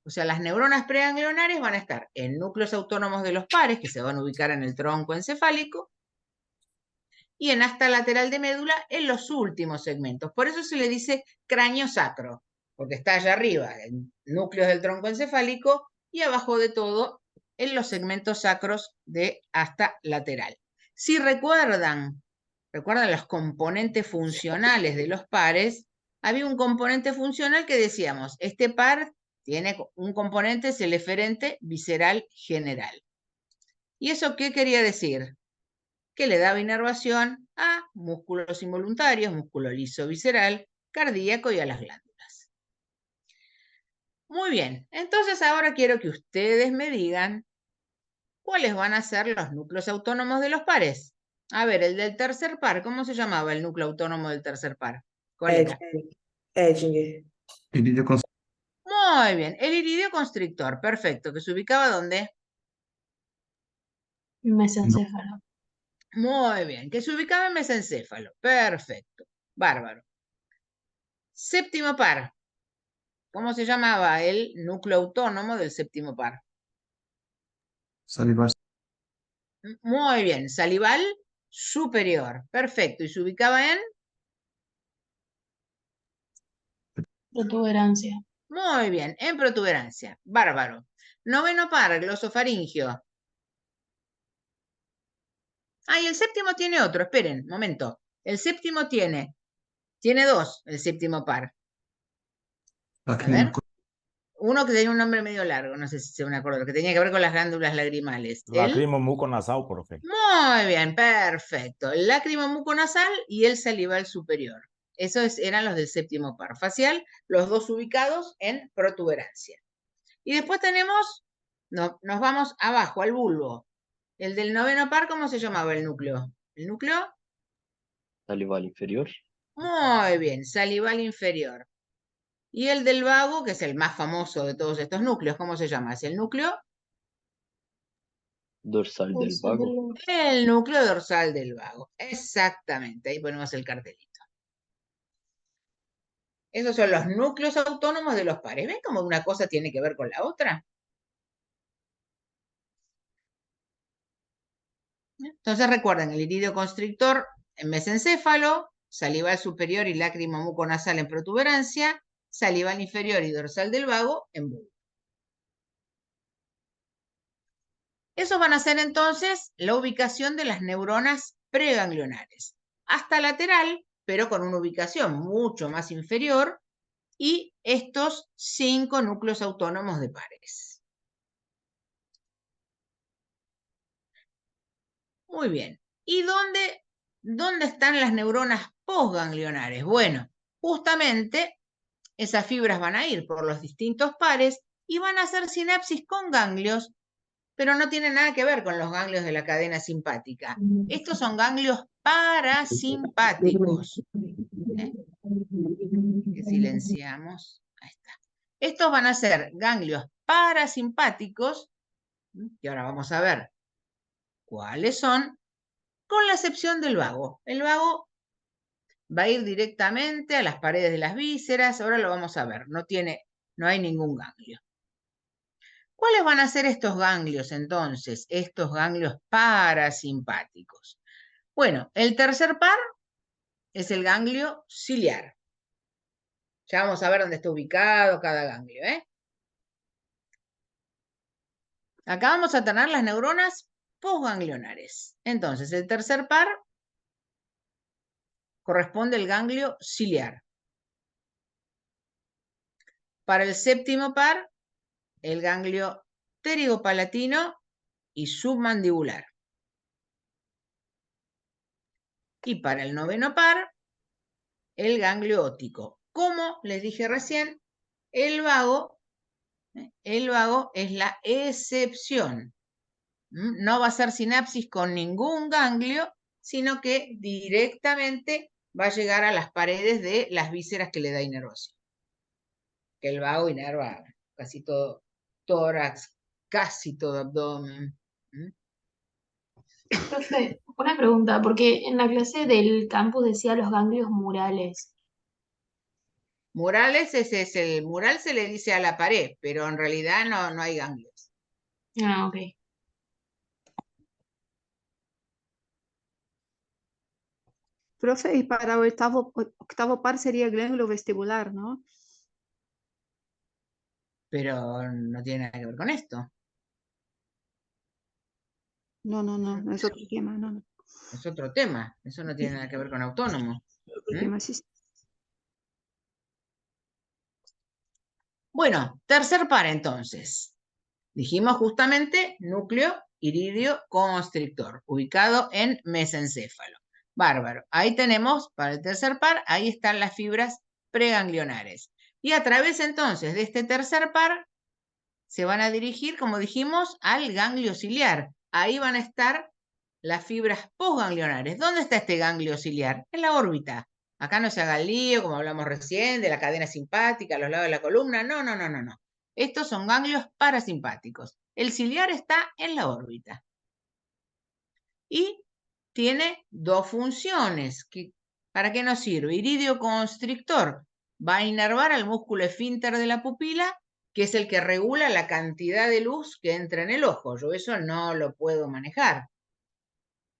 O sea, las neuronas preganglionares van a estar en núcleos autónomos de los pares, que se van a ubicar en el tronco encefálico, y en hasta lateral de médula en los últimos segmentos. Por eso se le dice cráneo sacro, porque está allá arriba, en núcleos del tronco encefálico, y abajo de todo, en los segmentos sacros de hasta lateral. Si recuerdan los componentes funcionales de los pares, había un componente funcional que decíamos, este par tiene un componente, es el eferente visceral general. ¿Y eso qué quería decir? Que le daba inervación a músculos involuntarios, músculo liso visceral, cardíaco y a las glándulas. Muy bien, entonces ahora quiero que ustedes me digan cuáles van a ser los núcleos autónomos de los pares. A ver, el del tercer par, ¿cómo se llamaba el núcleo autónomo del tercer par? ¿Cuál era? Edinger. Muy bien, el iridio constrictor, perfecto, que se ubicaba ¿dónde? Mesencéfalo. Muy bien, que se ubicaba en mesencéfalo, perfecto, bárbaro. Séptimo par, ¿cómo se llamaba el núcleo autónomo del séptimo par? Salivar. Muy bien, salival superior, perfecto, y se ubicaba en Protuberancia. Muy bien, en protuberancia. Bárbaro. Noveno par, glosofaringio. Ah, y el séptimo tiene otro, esperen, momento. El séptimo tiene dos, el séptimo par. A ver. Uno que tenía un nombre medio largo, no sé si se me acuerdo, que tenía que ver con las glándulas lagrimales. Lacrimo muconasal, profe. Muy bien, perfecto. El lágrimo muconasal y el salival superior. Esos eran los del séptimo par facial, los dos ubicados en protuberancia. Y después tenemos, nos vamos abajo, al bulbo. El del noveno par, ¿cómo se llamaba el núcleo? ¿El núcleo? Salival inferior. Muy bien, salival inferior. Y el del vago, que es el más famoso de todos estos núcleos, ¿cómo se llama? ¿Es el núcleo? Dorsal del vago. El núcleo dorsal del vago. Exactamente, ahí ponemos el cartelito. Esos son los núcleos autónomos de los pares. ¿Ven cómo una cosa tiene que ver con la otra? Entonces recuerden, el iridio constrictor en mesencéfalo, salival superior y lágrima muconasal en protuberancia, salival inferior y dorsal del vago en bulbo. Esos van a ser entonces la ubicación de las neuronas preganglionares. Hasta lateral, pero con una ubicación mucho más inferior, y estos 5 núcleos autónomos de pares. Muy bien. ¿Y dónde están las neuronas postganglionares? Bueno, justamente esas fibras van a ir por los distintos pares y van a hacer sinapsis con ganglios, pero no tienen nada que ver con los ganglios de la cadena simpática. Estos son ganglios parasimpáticos. Que silenciamos. Ahí está. Estos van a ser ganglios parasimpáticos, y ahora vamos a ver cuáles son, con la excepción del vago. El vago va a ir directamente a las paredes de las vísceras, ahora lo vamos a ver, no hay ningún ganglio. ¿Cuáles van a ser estos ganglios entonces? Estos ganglios parasimpáticos. Bueno, el tercer par es el ganglio ciliar. Ya vamos a ver dónde está ubicado cada ganglio, ¿eh? Acá vamos a tener las neuronas postganglionares. Entonces, el tercer par corresponde al ganglio ciliar. Para el séptimo par, el ganglio pterigopalatino y submandibular. Y para el noveno par, el ganglio óptico. Como les dije recién, el vago es la excepción. No va a hacer sinapsis con ningún ganglio, sino que directamente va a llegar a las paredes de las vísceras que le da inervación. Que el vago inerva casi todo tórax, casi todo abdomen. Profe, una pregunta, porque en la clase del campus decía los ganglios murales. Murales, ese es el mural, se le dice a la pared, pero en realidad no hay ganglios. Ah, ok. Profe, y para el octavo par sería el glándulo vestibular, ¿no? Pero no tiene nada que ver con esto. No, es otro tema, no. Es otro tema. Eso no tiene nada que ver con autónomo. Otro tema, sí. Bueno, tercer par entonces. Dijimos justamente núcleo iridio constrictor, ubicado en mesencéfalo. Bárbaro. Ahí tenemos, para el tercer par, ahí están las fibras preganglionares. Y a través entonces de este tercer par, se van a dirigir, como dijimos, al ganglio ciliar. Ahí van a estar las fibras postganglionares. ¿Dónde está este ganglio ciliar? En la órbita. Acá no se haga el lío, como hablamos recién, de la cadena simpática, a los lados de la columna. No. Estos son ganglios parasimpáticos. El ciliar está en la órbita. Y tiene dos funciones. ¿Para qué nos sirve? Iridio constrictor. Va a inervar al músculo esfínter de la pupila, que es el que regula la cantidad de luz que entra en el ojo. Yo eso no lo puedo manejar.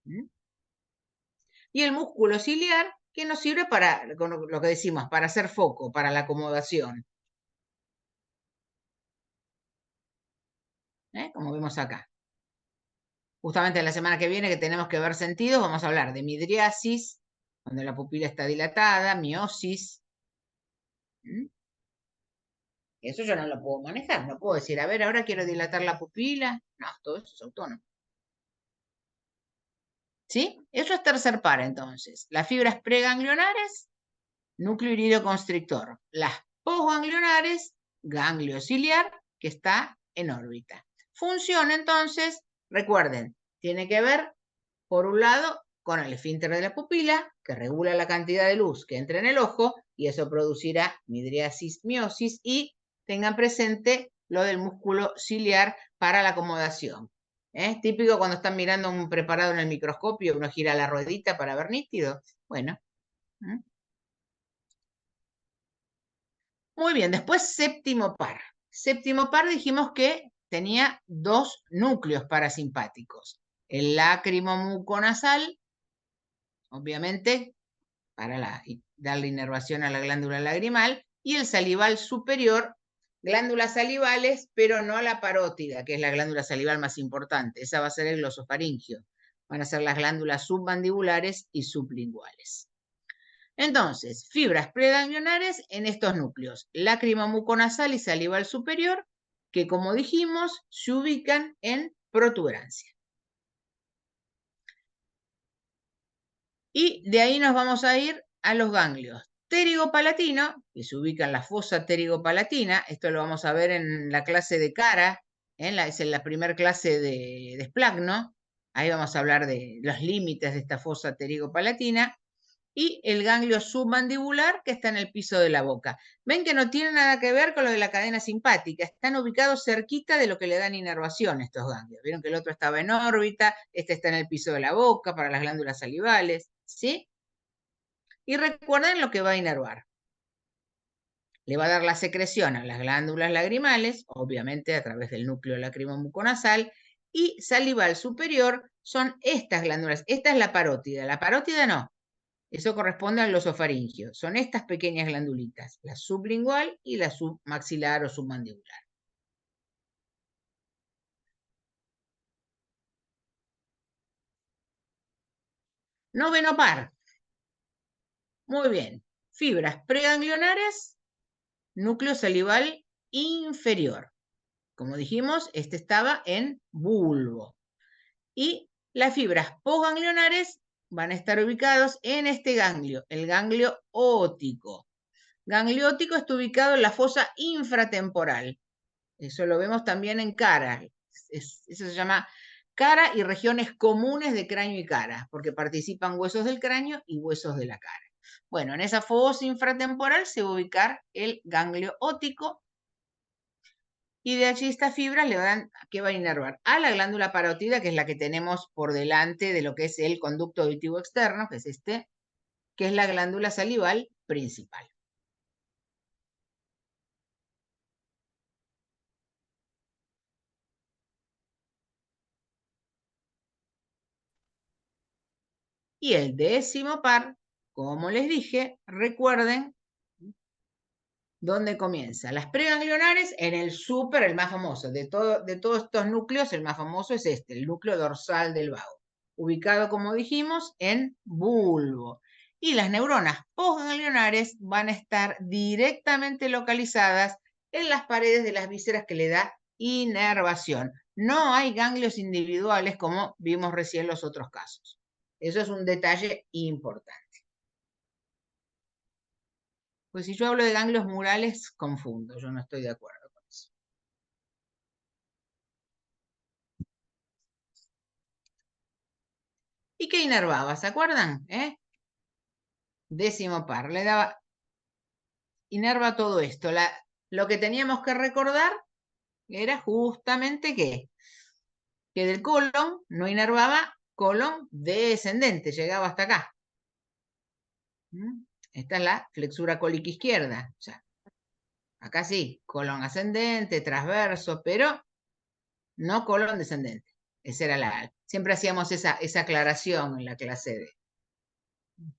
Y el músculo ciliar que nos sirve para, lo que decimos, para hacer foco, para la acomodación. Como vemos acá. Justamente la semana que viene, que tenemos que ver sentidos, vamos a hablar de midriasis, cuando la pupila está dilatada, miosis. Eso yo no lo puedo manejar, no puedo decir, a ver, ahora quiero dilatar la pupila. No, todo eso es autónomo. ¿Sí? Eso es tercer par, entonces. Las fibras preganglionares, núcleo iridoconstrictor. Las posganglionares, ganglio ciliar, que está en órbita. Función, entonces, recuerden, tiene que ver, por un lado, con el esfínter de la pupila, que regula la cantidad de luz que entra en el ojo, y eso producirá midriasis, miosis, y tengan presente lo del músculo ciliar para la acomodación. Típico cuando están mirando un preparado en el microscopio, uno gira la ruedita para ver nítido. Bueno. Muy bien, después séptimo par. Séptimo par dijimos que tenía dos núcleos parasimpáticos. El lacrimomuconasal, obviamente, para darle inervación a la glándula lagrimal, y el salival superior, glándulas salivales, pero no la parótida, que es la glándula salival más importante. Esa va a ser el glosofaringio. Van a ser las glándulas submandibulares y sublinguales. Entonces, fibras preganglionares en estos núcleos, lacrimomuconasal y salival superior, que como dijimos, se ubican en protuberancia. Y de ahí nos vamos a ir a los ganglios pterigopalatino, que se ubica en la fosa pterigopalatina. Esto lo vamos a ver en la clase de cara, es en la primera clase de esplagno. Ahí vamos a hablar de los límites de esta fosa pterigopalatina. Y el ganglio submandibular, que está en el piso de la boca. Ven que no tiene nada que ver con lo de la cadena simpática, están ubicados cerquita de lo que le dan inervación estos ganglios. Vieron que el otro estaba en órbita, este está en el piso de la boca para las glándulas salivales, ¿sí? Y recuerden lo que va a inervar. Le va a dar la secreción a las glándulas lagrimales, obviamente a través del núcleo lacrimomuconasal, y salival superior son estas glándulas. Esta es la parótida no. Eso corresponde al glosofaringio. Son estas pequeñas glandulitas, la sublingual y la submaxilar o submandibular. Noveno par. Muy bien. Fibras preganglionares, núcleo salival inferior. Como dijimos, este estaba en bulbo. Y las fibras posganglionares van a estar ubicados en este ganglio, el ganglio óptico. Ganglio óptico está ubicado en la fosa infratemporal. Eso lo vemos también en cara. Eso se llama cara y regiones comunes de cráneo y cara, porque participan huesos del cráneo y huesos de la cara. Bueno, en esa fosa infratemporal se va a ubicar el ganglio óptico, y de allí estas fibras le van, ¿qué va a inervar? A la glándula parótida, que es la que tenemos por delante de lo que es el conducto auditivo externo, que es este, que es la glándula salival principal. Y el décimo par, como les dije, recuerden dónde comienza. Las preganglionares en el súper, el más famoso. De todos estos núcleos, el más famoso es este, el núcleo dorsal del vago, ubicado, como dijimos, en bulbo. Y las neuronas postganglionares van a estar directamente localizadas en las paredes de las vísceras que le da inervación. No hay ganglios individuales como vimos recién en los otros casos. Eso es un detalle importante. Pues si yo hablo de ganglios murales, confundo, yo no estoy de acuerdo con eso. ¿Y qué inervaba? ¿Se acuerdan? Décimo par, le daba, inerva todo esto. Lo que teníamos que recordar era justamente que del colon no inervaba colon descendente, llegaba hasta acá. Esta es la flexura cólica izquierda. O sea, acá sí, colon ascendente, transverso, pero no colon descendente. Esa era siempre hacíamos esa aclaración en la clase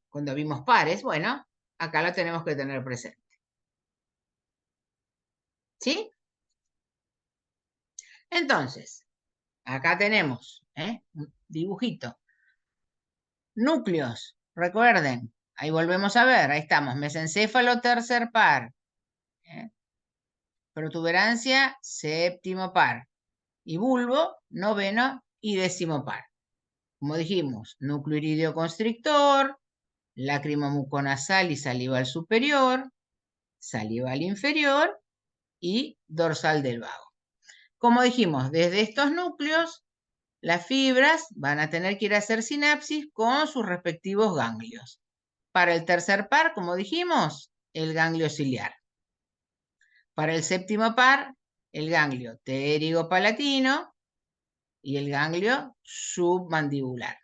cuando vimos pares, bueno, acá lo tenemos que tener presente. ¿Sí? Entonces, acá tenemos un dibujito. Núcleos, recuerden, ahí volvemos a ver, ahí estamos, mesencéfalo, tercer par. Protuberancia, séptimo par. Y bulbo, noveno y décimo par. Como dijimos, núcleo irideo constrictor, lágrima muconasal y salival superior, salival inferior y dorsal del vago. Como dijimos, desde estos núcleos, las fibras van a tener que ir a hacer sinapsis con sus respectivos ganglios. Para el tercer par, como dijimos, el ganglio ciliar. Para el séptimo par, el ganglio pterigo-palatino y el ganglio submandibular.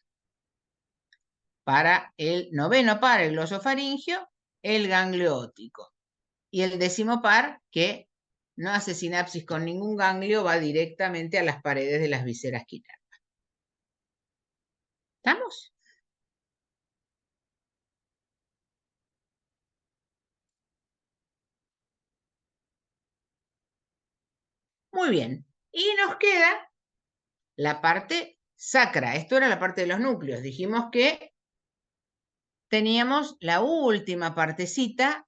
Para el noveno par, el glosofaringio, el ganglio óptico. Y el décimo par, que no hace sinapsis con ningún ganglio, va directamente a las paredes de las vísceras quinervas. ¿Estamos? Muy bien. Y nos queda la parte sacra. Esto era la parte de los núcleos. Dijimos que teníamos la última partecita.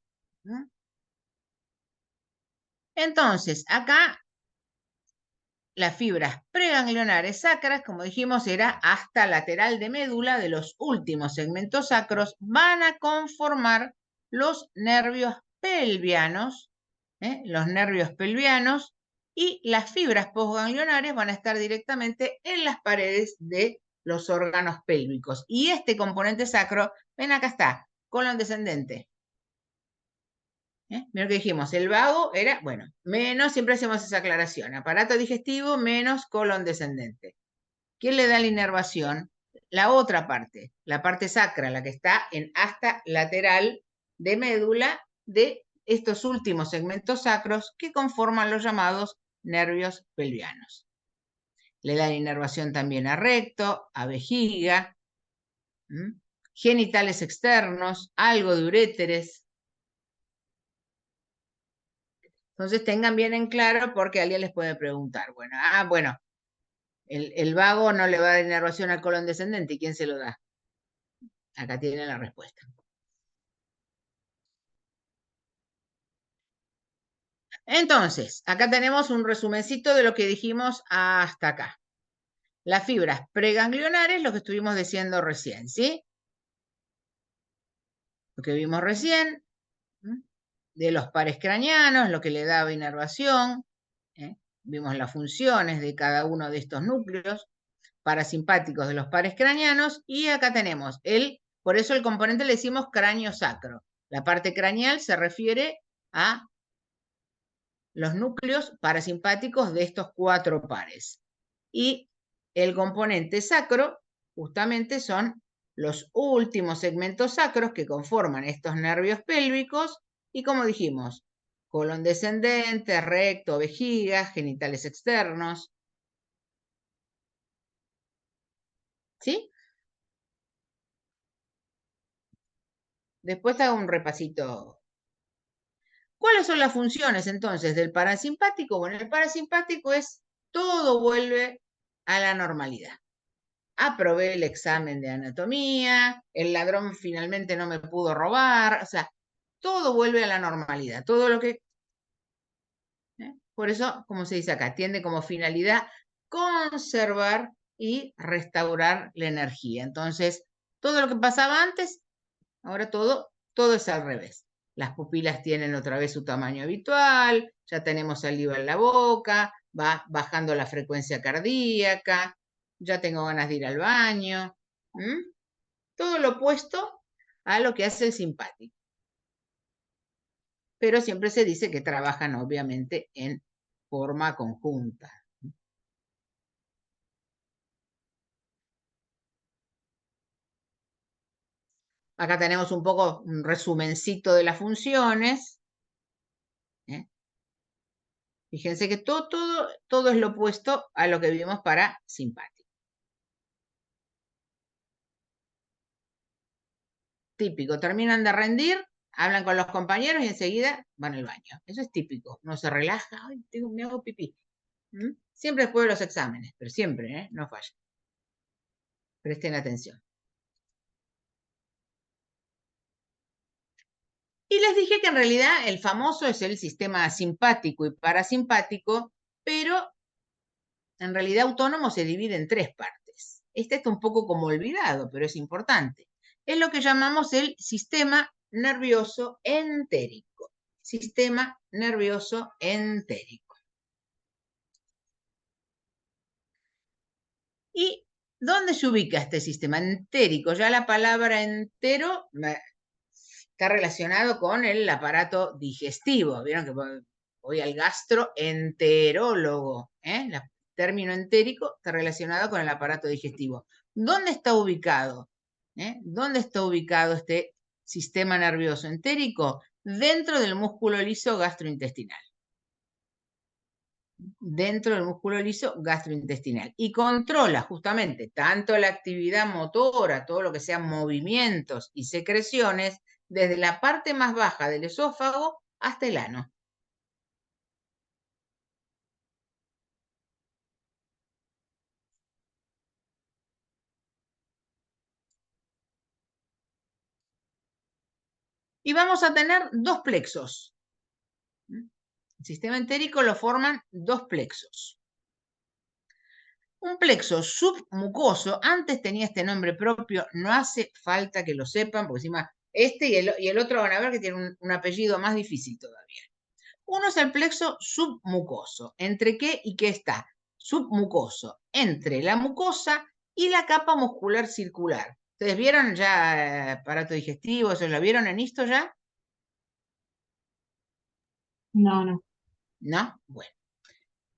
Entonces, acá las fibras preganglionares sacras, como dijimos, era hasta lateral de médula de los últimos segmentos sacros, van a conformar los nervios pelvianos, y las fibras postganglionares van a estar directamente en las paredes de los órganos pélvicos. Y este componente sacro, ven acá está, colon descendente. Mira lo que dijimos, el vago era, bueno, menos, siempre hacemos esa aclaración, aparato digestivo menos colon descendente. ¿Quién le da la inervación? La otra parte, la parte sacra, la que está en asta lateral de médula de estos últimos segmentos sacros que conforman los llamados nervios pelvianos. Le da la inervación también a recto, a vejiga, genitales externos, algo de uréteres. Entonces tengan bien en claro porque alguien les puede preguntar, bueno, el vago no le va a dar inervación al colon descendente, ¿y quién se lo da? Acá tienen la respuesta. Entonces, acá tenemos un resumencito de lo que dijimos hasta acá. Las fibras preganglionares, lo que estuvimos diciendo recién, ¿sí? Lo que vimos recién, de los pares craneanos, lo que le daba inervación, vimos las funciones de cada uno de estos núcleos parasimpáticos de los pares craneanos, y acá tenemos por eso el componente le decimos cráneo sacro. La parte craneal se refiere a los núcleos parasimpáticos de estos 4 pares. Y el componente sacro justamente son los últimos segmentos sacros que conforman estos nervios pélvicos y, como dijimos, colon descendente, recto, vejiga, genitales externos. ¿Sí? Después hago un repasito. ¿Cuáles son las funciones entonces del parasimpático? Bueno, el parasimpático es todo vuelve a la normalidad. Aprobé el examen de anatomía, el ladrón finalmente no me pudo robar, o sea, todo vuelve a la normalidad, todo lo que... Por eso, como se dice acá, tiene como finalidad conservar y restaurar la energía. Entonces, todo lo que pasaba antes, ahora todo es al revés. Las pupilas tienen otra vez su tamaño habitual, ya tenemos saliva en la boca, va bajando la frecuencia cardíaca, ya tengo ganas de ir al baño. Todo lo opuesto a lo que hace el simpático. Pero siempre se dice que trabajan obviamente en forma conjunta. Acá tenemos un poco un resumencito de las funciones. Fíjense que todo es lo opuesto a lo que vimos para simpático. típico. Terminan de rendir, hablan con los compañeros y enseguida van al baño. Eso es típico. Uno se relaja, ay, me hago pipí. ¿Mm? Siempre después de los exámenes, pero siempre, ¿eh? No falla. Presten atención. Y les dije que en realidad el famoso es el sistema simpático y parasimpático, pero en realidad autónomo se divide en 3 partes. Este está un poco como olvidado, pero es importante. Es lo que llamamos el sistema nervioso entérico. Sistema nervioso entérico. ¿Y dónde se ubica este sistema entérico? Ya la palabra entero está relacionado con el aparato digestivo. Vieron que voy al gastroenterólogo. El término entérico está relacionado con el aparato digestivo. ¿Dónde está ubicado? ¿Dónde está ubicado este sistema nervioso entérico? Dentro del músculo liso gastrointestinal. Dentro del músculo liso gastrointestinal. Y controla justamente tanto la actividad motora, todo lo que sean movimientos y secreciones, desde la parte más baja del esófago hasta el ano. Y vamos a tener 2 plexos. El sistema entérico lo forman 2 plexos. Un plexo submucoso, antes tenía este nombre propio, no hace falta que lo sepan, porque encima este y el otro van a ver que tiene un apellido más difícil todavía. Uno es el plexo submucoso. ¿Entre qué y qué está? Submucoso, entre la mucosa y la capa muscular circular. ¿Ustedes vieron ya aparato digestivo? ¿Eso lo vieron en esto ya? No, no. ¿No? Bueno.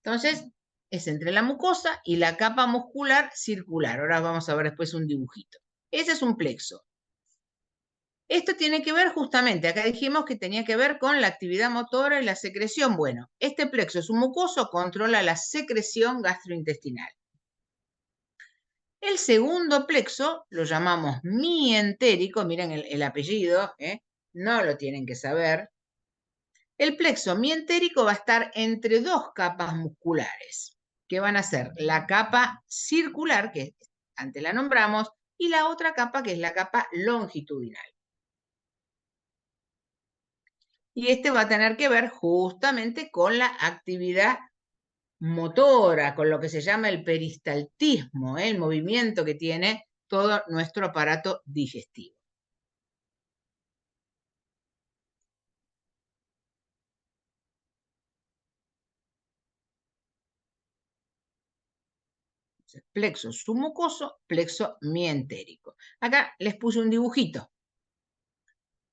Entonces, es entre la mucosa y la capa muscular circular. Ahora vamos a ver después un dibujito. Ese es un plexo. Esto tiene que ver justamente, acá dijimos que tenía que ver con la actividad motora y la secreción. Bueno, este plexo submucoso controla la secreción gastrointestinal. El segundo plexo lo llamamos mientérico, miren el apellido, no lo tienen que saber. El plexo mientérico va a estar entre 2 capas musculares, que van a ser la capa circular, que antes la nombramos, y la otra capa, que es la capa longitudinal. Y este va a tener que ver justamente con la actividad motora, con lo que se llama el peristaltismo, el movimiento que tiene todo nuestro aparato digestivo. Plexo submucoso, plexo mientérico. Acá les puse un dibujito.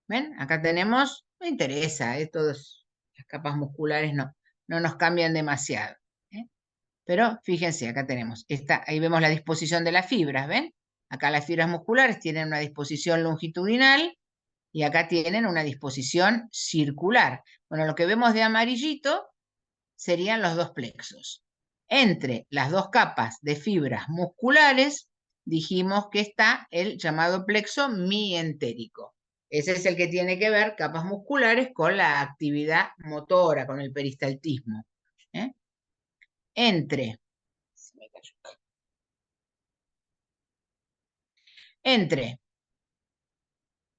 ¿Ven? Acá tenemos, me interesa, todas las capas musculares no nos cambian demasiado. Pero fíjense, acá tenemos, ahí vemos la disposición de las fibras, ¿ven? Acá las fibras musculares tienen una disposición longitudinal y acá tienen una disposición circular. Bueno, lo que vemos de amarillito serían los 2 plexos. Entre las 2 capas de fibras musculares, dijimos que está el llamado plexo mientérico. Ese es el que tiene que ver, capas musculares, con la actividad motora, con el peristaltismo. Entre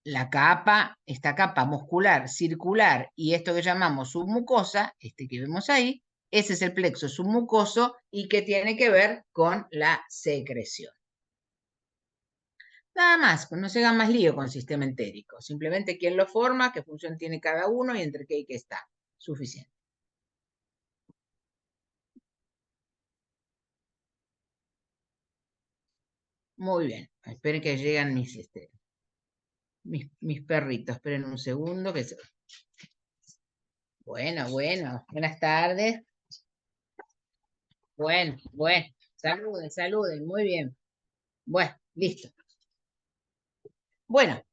esta capa muscular circular y esto que llamamos submucosa, este que vemos ahí, ese es el plexo submucoso y que tiene que ver con la secreción. Nada más, no se hagan más lío con el sistema entérico. Simplemente quién lo forma, qué función tiene cada uno y entre qué y qué está. Suficiente. Muy bien. Esperen que llegan mis perritos. Esperen un segundo. Bueno. Buenas tardes. Bueno. Saluden. Muy bien. Bueno, listo. Bueno.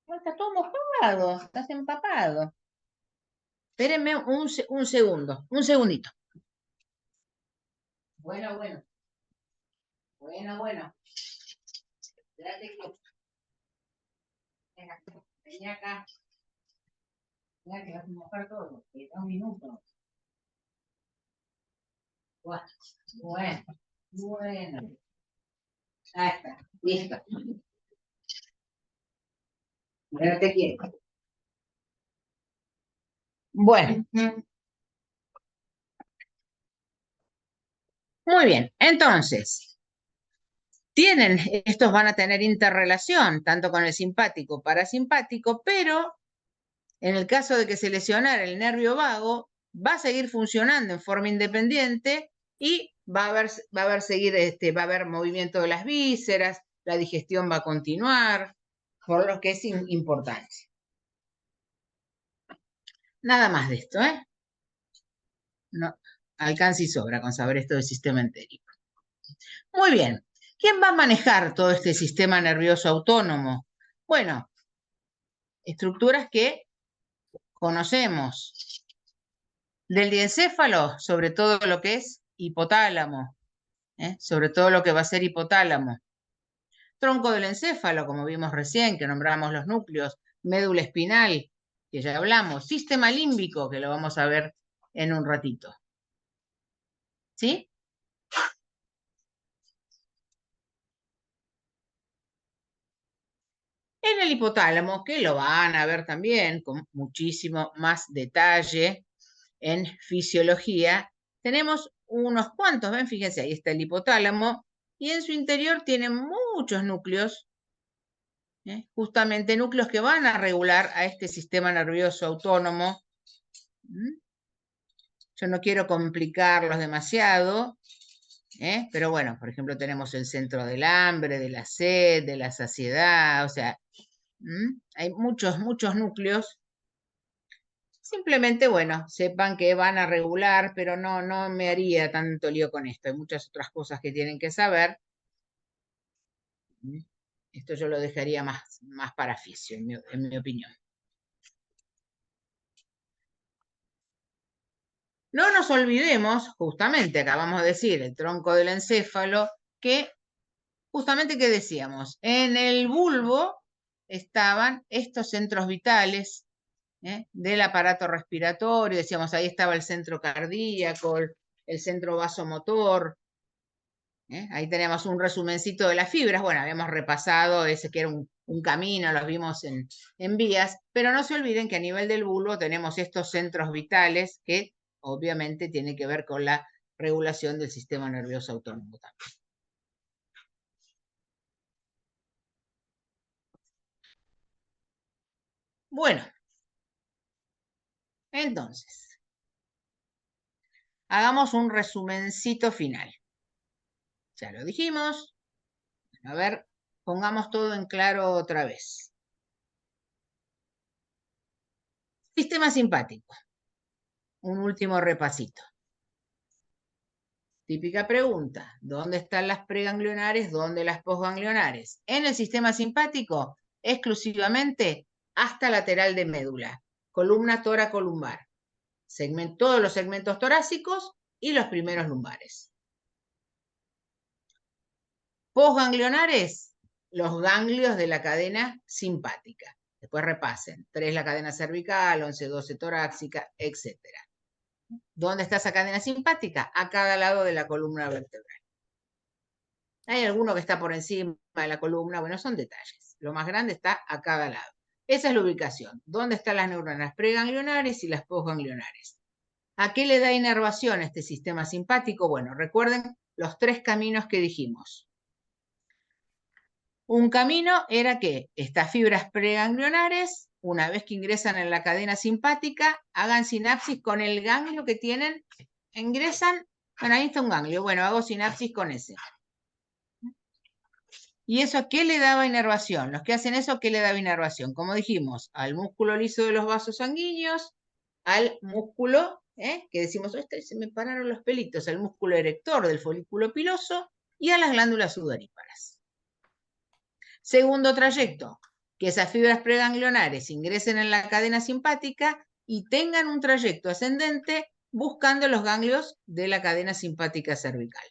Está todo mojado. Estás empapado. Espérenme un segundo. Un segundito. Bueno. Quédate quieto. Venga, vení acá. Mira que vas a mojar todo. Queda un minuto. Bueno, bueno. Ahí está, listo. Quédate quieto. Bueno. Muy bien, entonces, estos van a tener interrelación, tanto con el simpático, parasimpático, pero en el caso de que se lesionara el nervio vago, va a seguir funcionando en forma independiente y va a haber movimiento de las vísceras, la digestión va a continuar, por lo que es importante. Nada más de esto, ¿eh? No, alcanza y sobra con saber esto del sistema entérico. Muy bien. ¿Quién va a manejar todo este sistema nervioso autónomo? Bueno, estructuras que conocemos. Del diencéfalo, sobre todo lo que es hipotálamo, sobre todo lo que va a ser hipotálamo. Tronco del encéfalo, como vimos recién, que nombramos los núcleos. Médula espinal, que ya hablamos. Sistema límbico, que lo vamos a ver en un ratito. ¿Sí? En el hipotálamo, que lo van a ver también con muchísimo más detalle en fisiología, tenemos unos cuantos, ven, fíjense, ahí está el hipotálamo, y en su interior tiene muchos núcleos, justamente núcleos que van a regular a este sistema nervioso autónomo. Yo no quiero complicarlos demasiado, pero bueno, por ejemplo, tenemos el centro del hambre, de la sed, de la saciedad, o sea, hay muchos núcleos. Simplemente, bueno, sepan que van a regular, pero no me haría tanto lío con esto. Hay muchas otras cosas que tienen que saber. Esto yo lo dejaría más para fisio, en mi opinión. No nos olvidemos, justamente, acabamos de decir, el tronco del encéfalo, que justamente, ¿qué decíamos? En el bulbo estaban estos centros vitales, del aparato respiratorio, decíamos, ahí estaba el centro cardíaco, el centro vasomotor, ahí tenemos un resumencito de las fibras. Bueno, habíamos repasado ese que era un camino, los vimos en vías, pero no se olviden que a nivel del bulbo tenemos estos centros vitales que obviamente tienen que ver con la regulación del sistema nervioso autónomo también. Bueno, entonces, hagamos un resumencito final. Ya lo dijimos. A ver, pongamos todo en claro otra vez. Sistema simpático. Un último repasito. Típica pregunta, ¿dónde están las preganglionares? ¿Dónde las posganglionares? En el sistema simpático, exclusivamente hasta lateral de médula, columna toracolumbar, todos los segmentos torácicos y los primeros lumbares. Posganglionares, los ganglios de la cadena simpática. Después repasen, 3 la cadena cervical, 11, 12 torácica, etc. ¿Dónde está esa cadena simpática? A cada lado de la columna vertebral. Hay alguno que está por encima de la columna, bueno, son detalles. Lo más grande está a cada lado. Esa es la ubicación. ¿Dónde están las neuronas preganglionares y las posganglionares? ¿A qué le da inervación este sistema simpático? Bueno, recuerden los 3 caminos que dijimos. Un camino era que estas fibras preganglionares, una vez que ingresan en la cadena simpática, hagan sinapsis con el ganglio que tienen, ingresan, bueno, ahí está un ganglio, bueno, hago sinapsis con ese. ¿Y eso a qué le daba inervación? Los que hacen eso, ¿qué le daba inervación? Como dijimos, al músculo liso de los vasos sanguíneos, al músculo, que decimos, se me pararon los pelitos, al músculo erector del folículo piloso y a las glándulas sudoríparas. Segundo trayecto, que esas fibras preganglionares ingresen en la cadena simpática y tengan un trayecto ascendente buscando los ganglios de la cadena simpática cervical.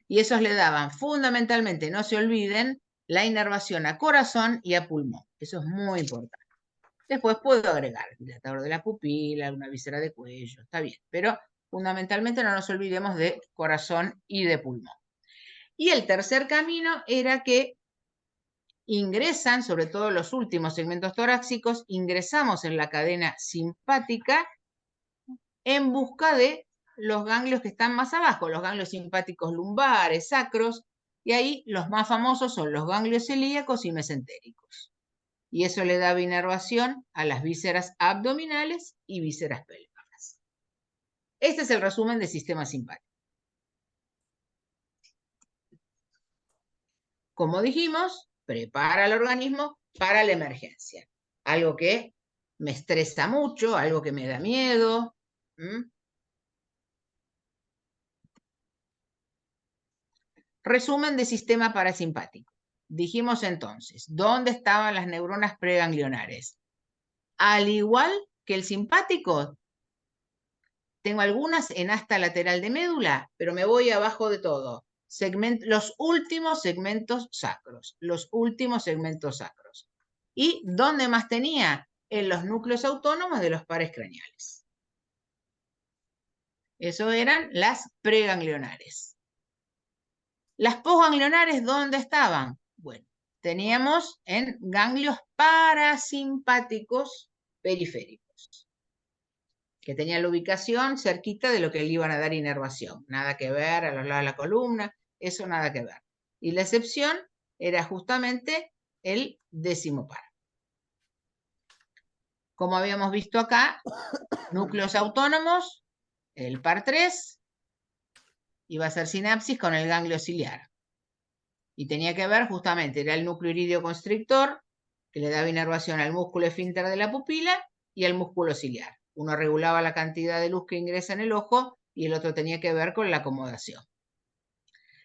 Y esos le daban fundamentalmente, no se olviden, la inervación a corazón y a pulmón. Eso es muy importante. Después puedo agregar dilatador de la pupila, una víscera de cuello, está bien, pero fundamentalmente no nos olvidemos de corazón y de pulmón. Y el tercer camino era que ingresan, sobre todo los últimos segmentos torácicos, ingresamos en la cadena simpática en busca de los ganglios que están más abajo, los ganglios simpáticos lumbares, sacros, y ahí los más famosos son los ganglios celíacos y mesentéricos. Y eso le daba inervación a las vísceras abdominales y vísceras pélvicas. Este es el resumen del sistema simpático. Como dijimos, prepara al organismo para la emergencia. Algo que me estresa mucho, algo que me da miedo. Resumen de sistema parasimpático. Dijimos entonces, ¿dónde estaban las neuronas preganglionares? Al igual que el simpático, tengo algunas en asta lateral de médula, pero me voy abajo de todo. Los últimos segmentos sacros. Los últimos segmentos sacros. ¿Y dónde más tenía? En los núcleos autónomos de los pares craneales. Eso eran las preganglionares. Las posganglionares, ¿dónde estaban? Bueno, teníamos en ganglios parasimpáticos periféricos, que tenían la ubicación cerquita de lo que le iban a dar inervación. Nada que ver a los lados de la columna, eso nada que ver. Y la excepción era justamente el décimo par. Como habíamos visto acá, núcleos autónomos, el par 3, iba a ser sinapsis con el ganglio ciliar. Y tenía que ver justamente, era el núcleo iridio constrictor, que le daba inervación al músculo esfínter de la pupila y al músculo ciliar. Uno regulaba la cantidad de luz que ingresa en el ojo y el otro tenía que ver con la acomodación.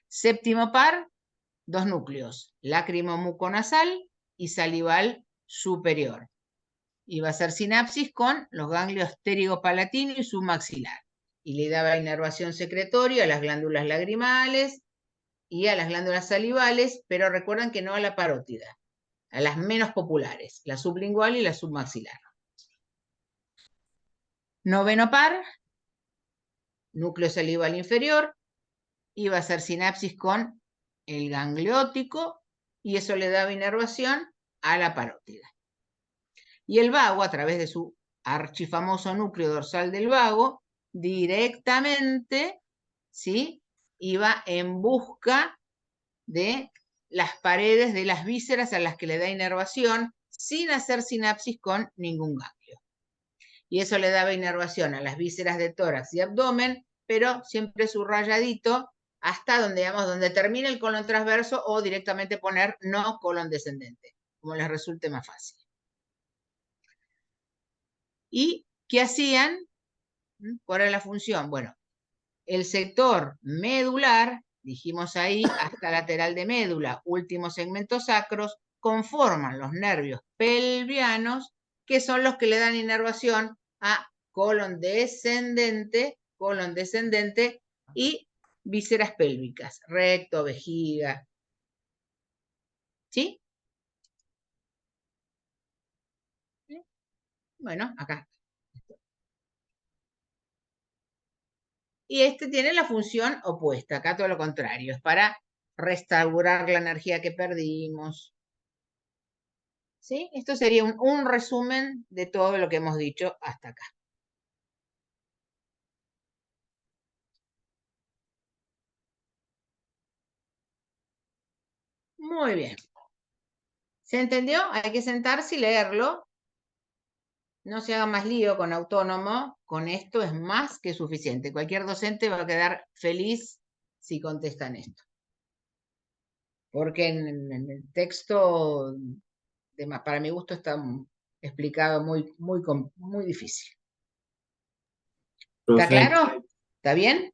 Séptimo par, dos núcleos, lácrimo-muconasal y salival superior. Iba a ser sinapsis con los ganglios pterigopalatino y submaxilar. Y le daba inervación secretoria a las glándulas lagrimales y a las glándulas salivales, pero recuerden que no a la parótida, a las menos populares, la sublingual y la submaxilar. Noveno par, núcleo salival inferior, iba a ser sinapsis con el gangliótico y eso le daba inervación a la parótida. Y el vago, a través de su archifamoso núcleo dorsal del vago, directamente, ¿sí?, iba en busca de las paredes de las vísceras a las que le da inervación sin hacer sinapsis con ningún ganglio. Y eso le daba inervación a las vísceras de tórax y abdomen, pero siempre subrayadito hasta donde, digamos, donde termina el colon transverso o directamente poner no colon descendente, como les resulte más fácil. ¿Y qué hacían? ¿Cuál era la función? Bueno, el sector medular, dijimos ahí, hasta lateral de médula, últimos segmentos sacros, conforman los nervios pelvianos, que son los que le dan inervación a colon descendente y vísceras pélvicas, recto, vejiga. ¿Sí? Bueno, acá. Y este tiene la función opuesta, acá todo lo contrario, es para restaurar la energía que perdimos. ¿Sí? Esto sería un resumen de todo lo que hemos dicho hasta acá. Muy bien. ¿Se entendió? Hay que sentarse y leerlo. No se haga más lío con autónomo. Con esto es más que suficiente. Cualquier docente va a quedar feliz si contestan esto. Porque en el texto, para mi gusto, está explicado muy difícil. ¿Está claro? ¿Está bien?